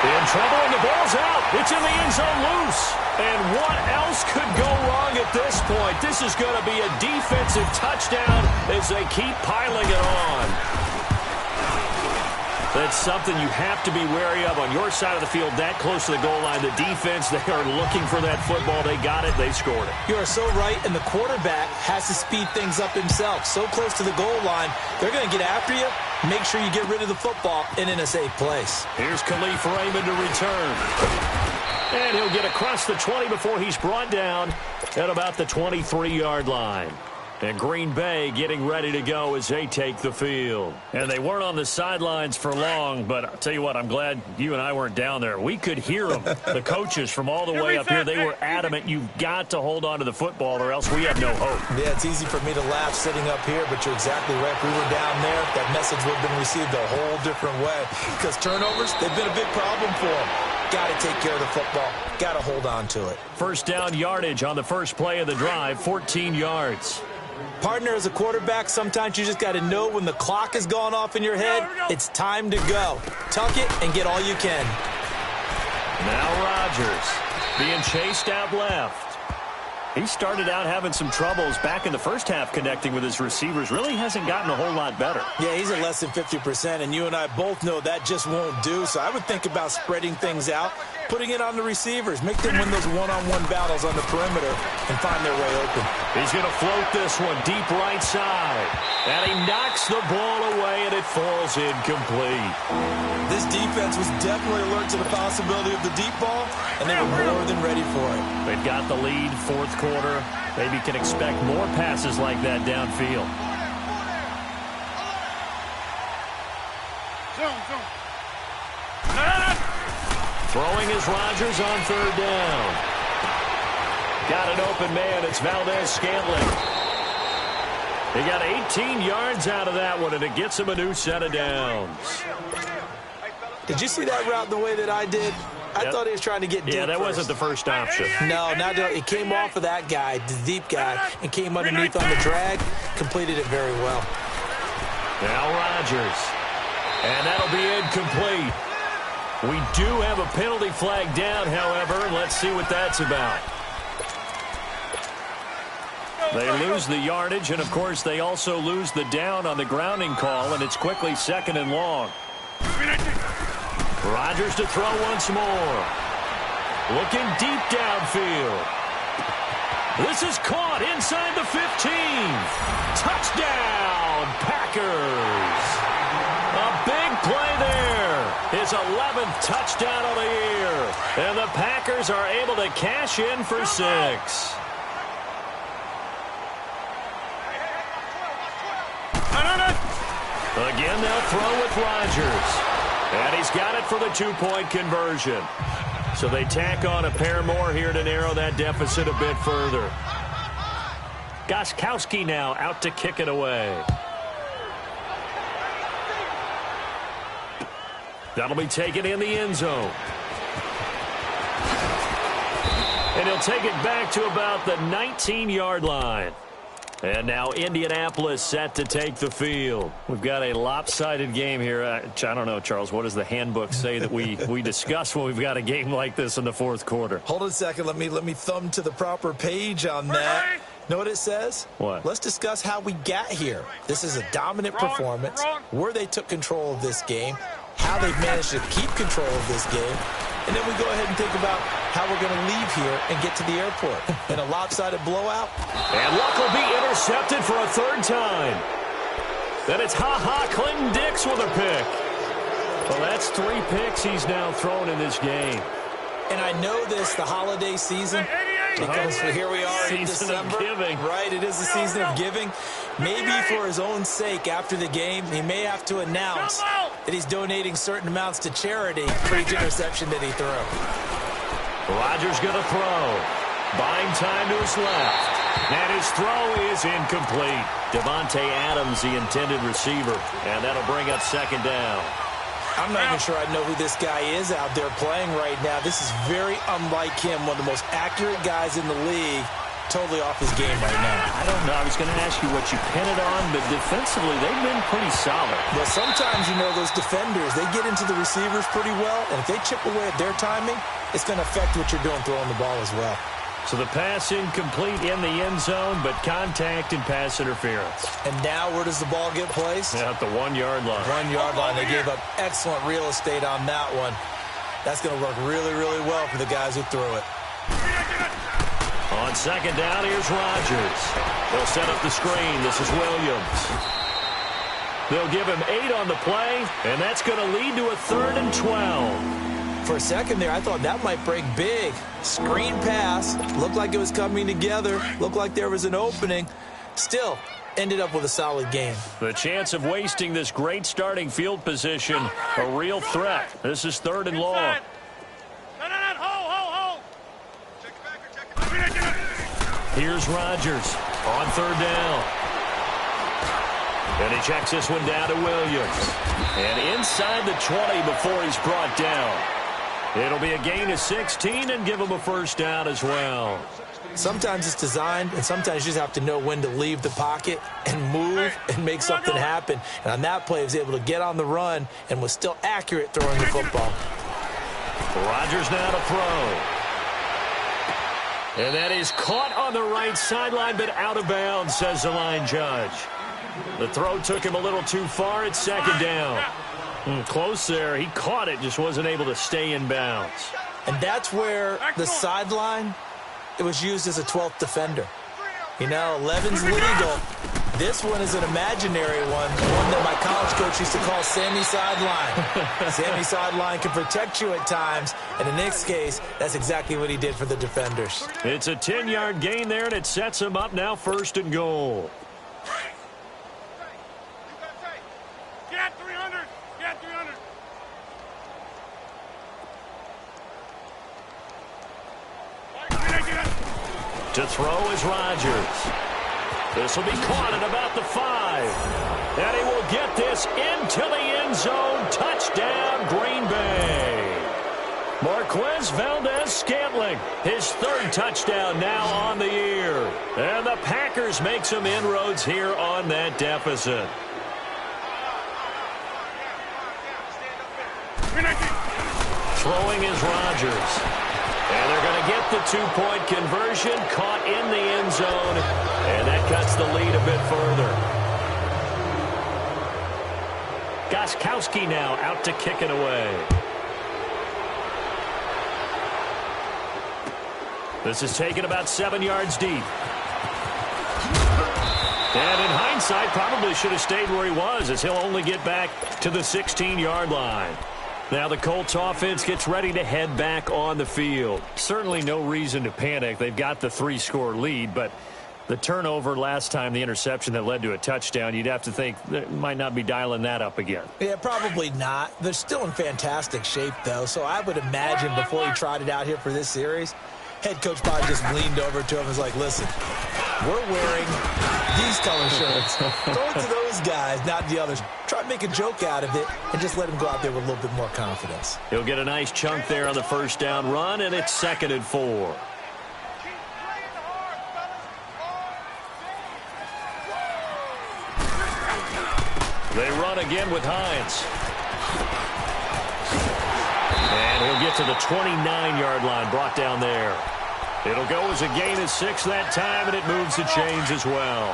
In trouble, and the ball's out. It's in the end zone loose. And what else could go wrong at this point? This is going to be a defensive touchdown as they keep piling it on. That's something you have to be wary of on your side of the field, that close to the goal line. The defense, they are looking for that football. They got it. They scored it. You are so right, and the quarterback has to speed things up himself. So close to the goal line, they're going to get after you. Make sure you get rid of the football and in a safe place. Here's Khalif Raymond to return. And he'll get across the 20 before he's brought down at about the 23-yard line. And Green Bay getting ready to go as they take the field. And they weren't on the sidelines for long, but I'll tell you what, I'm glad you and I weren't down there. We could hear them, the coaches from all the way up here. They were adamant, you've got to hold on to the football or else we have no hope. Yeah, it's easy for me to laugh sitting up here, but you're exactly right. If we were down there, that message would have been received a whole different way. Because turnovers, they've been a big problem for them. Got to take care of the football. Got to hold on to it. First down yardage on the first play of the drive, 14 yards. Partner, as a quarterback, sometimes you just got to know when the clock has gone off in your head, it's time to go. Tuck it and get all you can. Now Rodgers being chased out left. He started out having some troubles back in the first half connecting with his receivers. Really hasn't gotten a whole lot better. Yeah, he's at less than 50%, and you and I both know that just won't do. So I would think about spreading things out, putting it on the receivers, make them win those one-on-one battles on the perimeter and find their way open. He's going to float this one deep right side. And he knocks the ball away, and it falls incomplete. This defense was definitely alert to the possibility of the deep ball, and they were more than ready for it. They've got the lead, fourth quarter. Maybe can expect more passes like that downfield. Throwing is Rodgers on 3rd down. Got an open man. It's Valdez-Scantling. He got 18 yards out of that one, and it gets him a new set of downs. Did you see that route the way that I did? I thought he was trying to get deep. Yeah, that wasn't the first option. No, it came off of that guy, the deep guy, and came underneath on the drag. Completed it very well. Now Rodgers. And that'll be incomplete. We do have a penalty flag down, however. Let's see what that's about. They lose the yardage, and, of course, they also lose the down on the grounding call, and it's quickly 2nd and long. Rodgers to throw once more. Looking deep downfield. This is caught inside the 15. Touchdown, Packers. A big play there. His 11th touchdown of the year. And the Packers are able to cash in for 6. Again, they'll throw with Rodgers. And he's got it for the 2-point conversion. So they tack on a pair more here to narrow that deficit a bit further. Gostkowski now out to kick it away. That'll be taken in the end zone. And he'll take it back to about the 19-yard line. And now Indianapolis set to take the field. We've got a lopsided game here. I don't know, Charles, what does the handbook say that we discuss when we've got a game like this in the fourth quarter? Hold on a second. Let me thumb to the proper page on that. Know what it says? What? Let's discuss how we got here. This is a dominant performance, where they took control of this game, how they've managed to keep control of this game, and then we go ahead and think about how we're going to leave here and get to the airport. In a lopsided blowout. And Luck will be intercepted for a 3rd time. Then it's Clinton Dix with a pick. Well, that's 3 picks he's now thrown in this game. And I know this, the holiday season, because here we are in December. Season of giving. Right, it is the season of giving. Maybe for his own sake after the game, he may have to announce that he's donating certain amounts to charity for each interception that he threw. Rodgers going to throw. Buying time to his left. And his throw is incomplete. Devontae Adams, the intended receiver. And that'll bring up 2nd down. I'm not even sure I know who this guy is out there playing right now. This is very unlike him, one of the most accurate guys in the league. Totally off his game right now. I don't know. I was going to ask you what you pin it on, but defensively, they've been pretty solid. Well, sometimes, those defenders, they get into the receivers pretty well, and if they chip away at their timing, it's going to affect what you're doing throwing the ball as well. So the pass incomplete in the end zone, but contact and pass interference. And now where does the ball get placed? Yeah, at the 1-yard line. 1-yard line. They gave up excellent real estate on that one. That's going to work really, really well for the guys who threw it. On 2nd down, here's Rodgers. They'll set up the screen. This is Williams. They'll give him 8 on the play, and that's going to lead to a 3rd and 12. For a second there, I thought that might break big. Screen pass. Looked like it was coming together. Looked like there was an opening. Still, ended up with a solid game. The chance of wasting this great starting field position, a real threat. This is 3rd and long. Here's Rodgers on 3rd down. And he checks this one down to Williams. And inside the 20 before he's brought down. It'll be a gain of 16 and give him a 1st down as well. Sometimes it's designed, and sometimes you just have to know when to leave the pocket and move and make something happen. And on that play, he was able to get on the run and was still accurate throwing the football. Rodgers now to throw. And that is caught on the right sideline, but out of bounds, says the line judge. The throw took him a little too far. It's 2nd down. Close there. He caught it, just wasn't able to stay in bounds. And that's where the sideline, it was used as a 12th defender. 11's legal. This one is an imaginary one that my college coach used to call Sammy Sideline. Sammy Sideline can protect you at times, and in this case, that's exactly what he did for the defenders. It's a 10-yard gain there, and it sets him up now 1st and goal. Get 300! Get 300! To throw is Rodgers. This will be caught at about the 5. And he will get this into the end zone. Touchdown, Green Bay. Marquez Valdez-Scantling, his 3rd touchdown now on the year. And the Packers make some inroads here on that deficit. Throwing is Rodgers. And they're going to get the 2-point conversion, caught in the end zone, and that cuts the lead a bit further. Gostkowski now out to kick it away. This is taken about 7 yards deep. And in hindsight, probably should have stayed where he was, as he'll only get back to the 16-yard line. Now the Colts offense gets ready to head back on the field. Certainly no reason to panic. They've got the 3-score lead, but the turnover last time, the interception that led to a touchdown, you'd have to think they might not be dialing that up again. Yeah, probably not. They're still in fantastic shape, though, so I would imagine before he trotted out here for this series, head coach probably just leaned over to him and was like, listen, we're wearing these color shirts. Throw it to those guys, not the others. Try to make a joke out of it and just let him go out there with a little bit more confidence. He'll get a nice chunk there on the first down run, and it's 2nd and 4. They run again with Hines. And he'll get to the 29-yard line, brought down there. It'll go as a gain of 6 that time, and it moves the chains as well.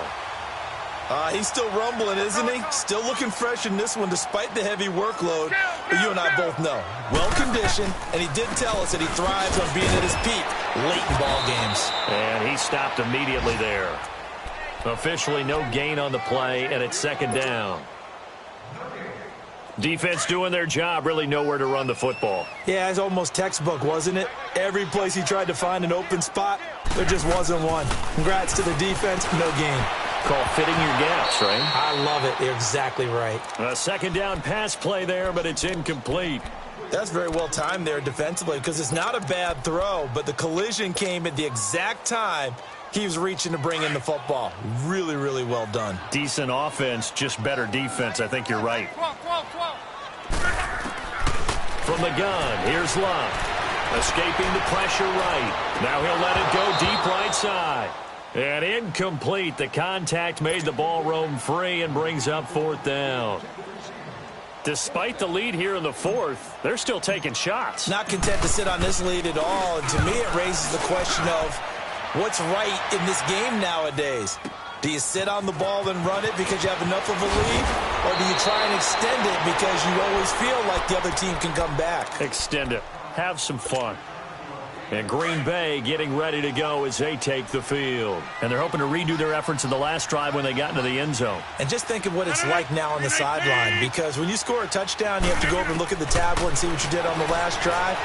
He's still rumbling, isn't he? Still looking fresh in this one despite the heavy workload. But you and I both know, well-conditioned, and he did tell us that he thrives on being at his peak late in ball games. And he stopped immediately there. Officially no gain on the play, and it's 2nd down. Defense doing their job, really nowhere to run the football. Yeah, it's almost textbook, wasn't it? Every place he tried to find an open spot, there just wasn't one. Congrats to the defense, no gain. Call fitting your gaps, right? I love it. You're exactly right. A 2nd down pass play there, but it's incomplete. That's very well timed there defensively because it's not a bad throw, but the collision came at the exact time he was reaching to bring in the football. Really, really well done. Decent offense, just better defense. I think you're right. From the gun, here's Love. Escaping the pressure right. Now he'll let it go deep right side. And incomplete. The contact made the ball roam free and brings up 4th down. Despite the lead here in the 4th, they're still taking shots. Not content to sit on this lead at all. And to me, it raises the question of what's right in this game nowadays. Do you sit on the ball and run it because you have enough of a lead? Or do you try and extend it because you always feel like the other team can come back? Extend it. Have some fun. And Green Bay getting ready to go as they take the field. And they're hoping to redo their efforts in the last drive when they got into the end zone. And just think of what it's like now on the sideline. Because when you score a touchdown, you have to go over and look at the tablet and see what you did on the last drive.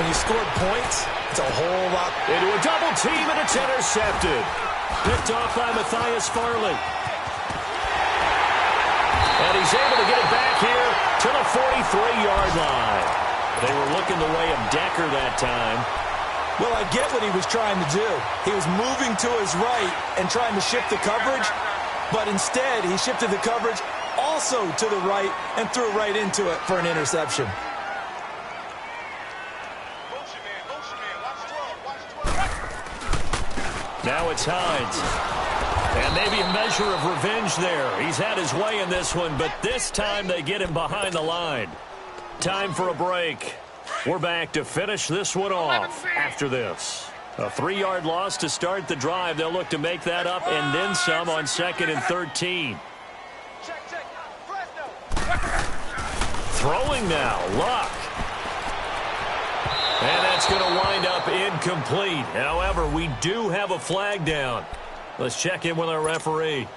When you scored points, it's a whole lot. Into a double team, and it's intercepted. Picked off by Matthias Farley. And he's able to get it back here to the 43-yard line. They were looking the way of Decker that time. Well, I get what he was trying to do. He was moving to his right and trying to shift the coverage, but instead he shifted the coverage also to the right and threw right into it for an interception. Now it's Hines. And maybe a measure of revenge there. He's had his way in this one, but this time they get him behind the line. Time for a break. We're back to finish this one off after this. A 3-yard loss to start the drive. They'll look to make that up and then some on 2nd and 13. Throwing now, Luck. And that's going to wind up incomplete. However, we do have a flag down. Let's check in with our referee.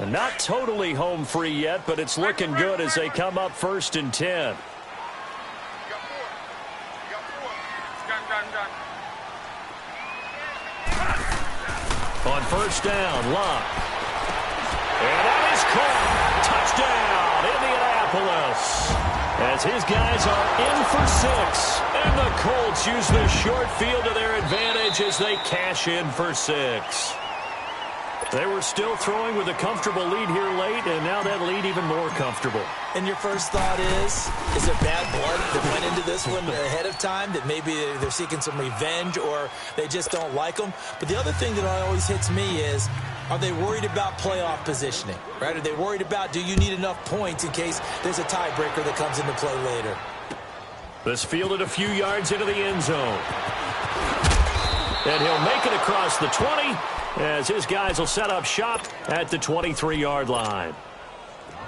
Not totally home free yet, but it's looking good as they come up 1st and 10. On 1st down, Luck. And that is caught. Touchdown, Indianapolis. As his guys are in for 6. And the Colts use the short field to their advantage as they cash in for 6. They were still throwing with a comfortable lead here late, and now that lead even more comfortable. And your first thought is there bad blood that went into this one ahead of time, that maybe they're seeking some revenge or they just don't like them? But the other thing that always hits me is, are they worried about playoff positioning, right? Are they worried about, do you need enough points in case there's a tiebreaker that comes into play later? This fielded a few yards into the end zone. And he'll make it across the 20 as his guys will set up shop at the 23-yard line.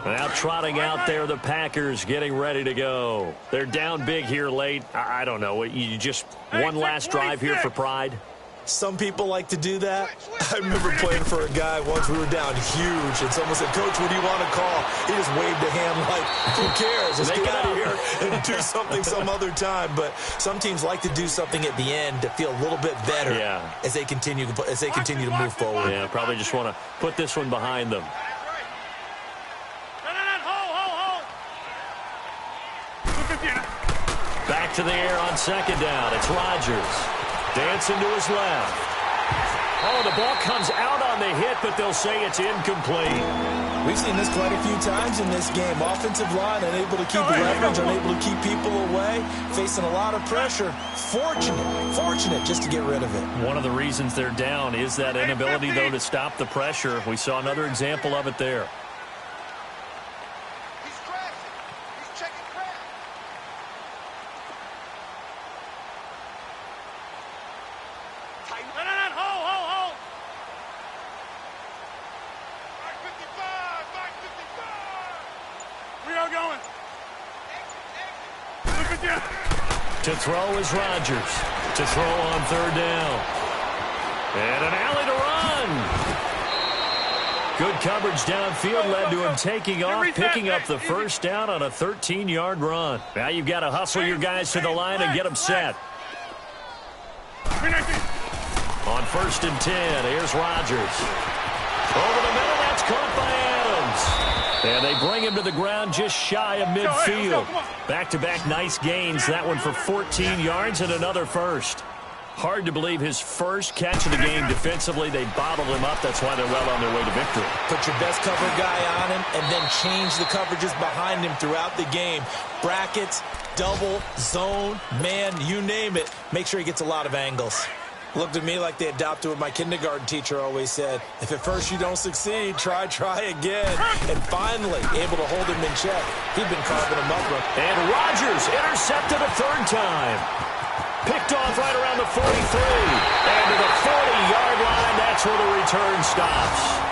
Now trotting out there, the Packers getting ready to go. They're down big here late. I don't know. You just one last drive here for pride? Some people like to do that. I remember playing for a guy once. We were down huge, and someone said, "Coach, what do you want to call?" He just waved a hand like, who cares? Let's get out of here and do something some other time. But some teams like to do something at the end to feel a little bit better as they continue to move forward. Yeah, probably just want to put this one behind them. Back to the air on second down. It's Rodgers. Dancing to his left. Oh, the ball comes out on the hit, but they'll say it's incomplete. We've seen this quite a few times in this game. Offensive line unable to keep leverage, unable to keep people away, facing a lot of pressure. Fortunate just to get rid of it. One of the reasons they're down is that inability, though, to stop the pressure. We saw another example of it there. To throw is Rodgers. To throw on third down. And an alley to run. Good coverage downfield led to him taking off, picking up the first down on a 13-yard run. Now you've got to hustle your guys to the line and get them set. On 1st and 10, here's Rodgers. Over the middle, that's caught by Adams. And they bring him to the ground just shy of midfield. Back-to-back nice gains. That one for 14 yards and another first. Hard to believe his first catch of the game defensively. They bottled him up. That's why they're well on their way to victory. Put your best cover guy on him and then change the coverages behind him throughout the game. Brackets, double, zone, man, you name it. Make sure he gets a lot of angles. Looked at me like they adopted what my kindergarten teacher always said. If at first you don't succeed, try again. And finally, able to hold him in check. He'd been carving him up. And Rodgers intercepted a third time. Picked off right around the 43. And to the 40-yard line, that's where the return stops.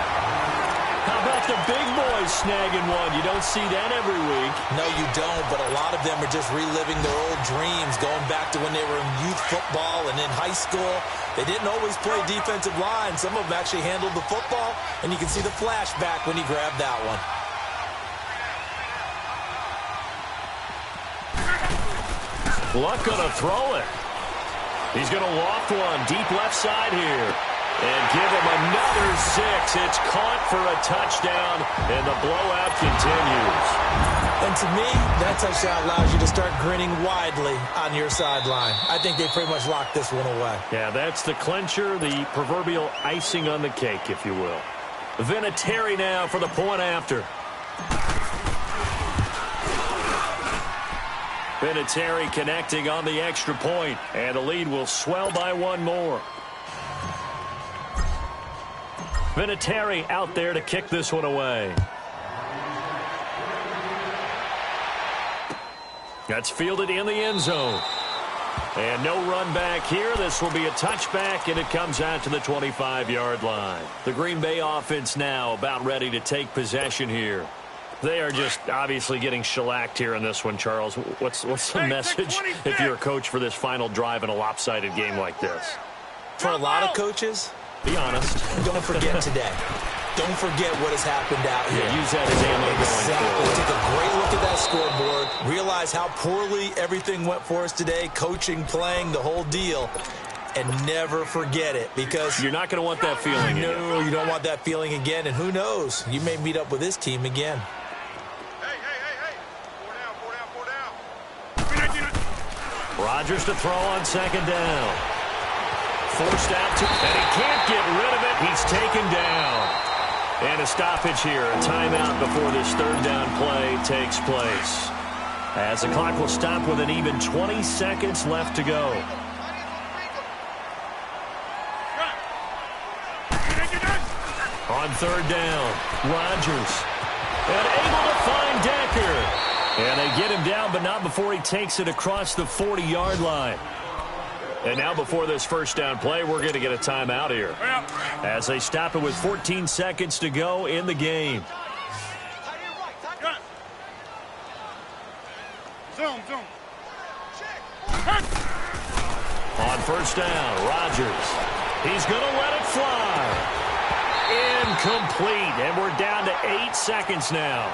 How about the big boys snagging one? You don't see that every week. No, you don't, but a lot of them are just reliving their old dreams, going back to when they were in youth football and in high school. They didn't always play defensive line. Some of them actually handled the football, and you can see the flashback when he grabbed that one. Luck gonna throw it. He's gonna loft one deep left side here. And give him another 6. It's caught for a touchdown, and the blowout continues. And to me, that touchdown allows you to start grinning widely on your sideline. I think they pretty much locked this one away. Yeah, that's the clincher, the proverbial icing on the cake, if you will. Vinatieri now for the point after. Vinatieri connecting on the extra point, and the lead will swell by one more. Vinatieri out there to kick this one away. That's fielded in the end zone. And no run back here. This will be a touchback, and it comes out to the 25-yard line. The Green Bay offense now about ready to take possession here. They are just obviously getting shellacked here in this one, Charles. What's the message if you're a coach for this final drive in a lopsided game like this? For a lot of coaches, be honest. Don't forget today. Don't forget what has happened out here. Yeah, use that as ammo exactly. going forward. Take a great look at that scoreboard. Realize how poorly everything went for us today. Coaching, playing, the whole deal. And never forget it, because you're not going to want that feeling again. No, you don't want that feeling again. And who knows? You may meet up with this team again. Hey. 4 down. Rodgers to throw on second down. Forced out to, and he can't get rid of it. He's taken down. And a stoppage here, a timeout before this third down play takes place. As the clock will stop with an even 20 seconds left to go. On third down, Rodgers. And able to find Decker. And they get him down, but not before he takes it across the 40-yard line. And now before this first down play, we're going to get a timeout here. As they stop it with 14 seconds to go in the game. Zoom. On first down, Rodgers. He's going to let it fly. Incomplete, and we're down to 8 seconds now.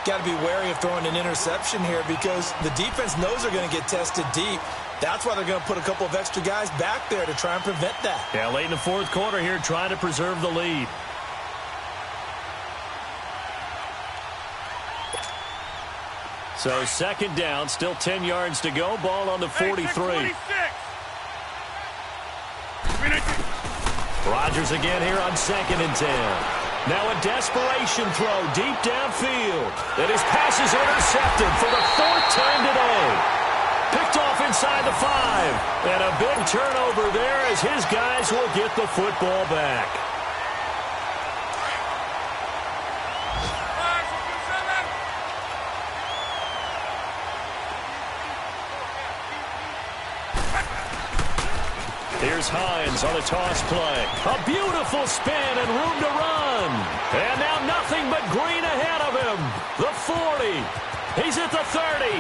Got to be wary of throwing an interception here because the defense knows they're going to get tested deep. That's why they're going to put a couple of extra guys back there to try and prevent that. Yeah, late in the fourth quarter here, trying to preserve the lead. So second down, still 10 yards to go. Ball on the 43. Rodgers again here on 2nd and 10. Now a desperation throw deep downfield. And his pass is intercepted for the 4th time today. Picked off inside the 5. And a big turnover there as his guys will get the football back. Here's Hines on a toss play. A beautiful spin and room to run. And now nothing but green ahead of him. The 40. He's at the 30.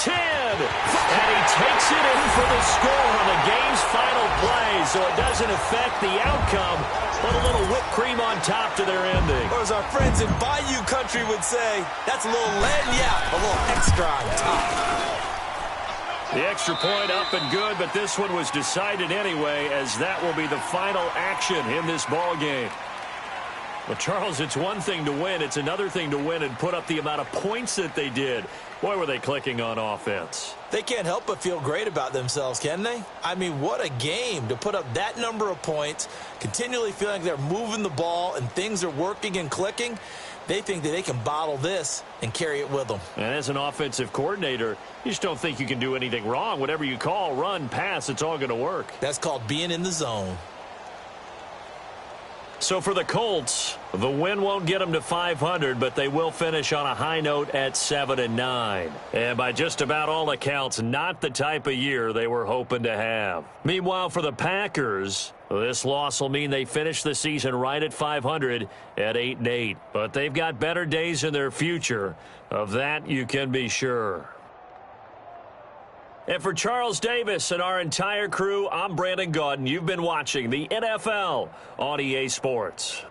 10. And he takes it in for the score on the game's final play. So it doesn't affect the outcome, but a little whipped cream on top to their ending. Or as our friends in Bayou Country would say, that's a little lagniappe, a little extra on top. The extra point up and good, but this one was decided anyway, as that will be the final action in this ball game. Well, Charles, it's one thing to win. It's another thing to win and put up the amount of points that they did. Boy, were they clicking on offense. They can't help but feel great about themselves, can they? I mean, what a game to put up that number of points, continually feeling like they're moving the ball and things are working and clicking. They think that they can bottle this and carry it with them. And as an offensive coordinator, you just don't think you can do anything wrong. Whatever you call, run, pass, it's all going to work. That's called being in the zone. So for the Colts, the win won't get them to 500, but they will finish on a high note at 7-9. And by just about all accounts, not the type of year they were hoping to have. Meanwhile, for the Packers, this loss will mean they finish the season right at 500 at 8-8. But they've got better days in their future. Of that, you can be sure. And for Charles Davis and our entire crew, I'm Brandon Gaudin. You've been watching the NFL on EA Sports.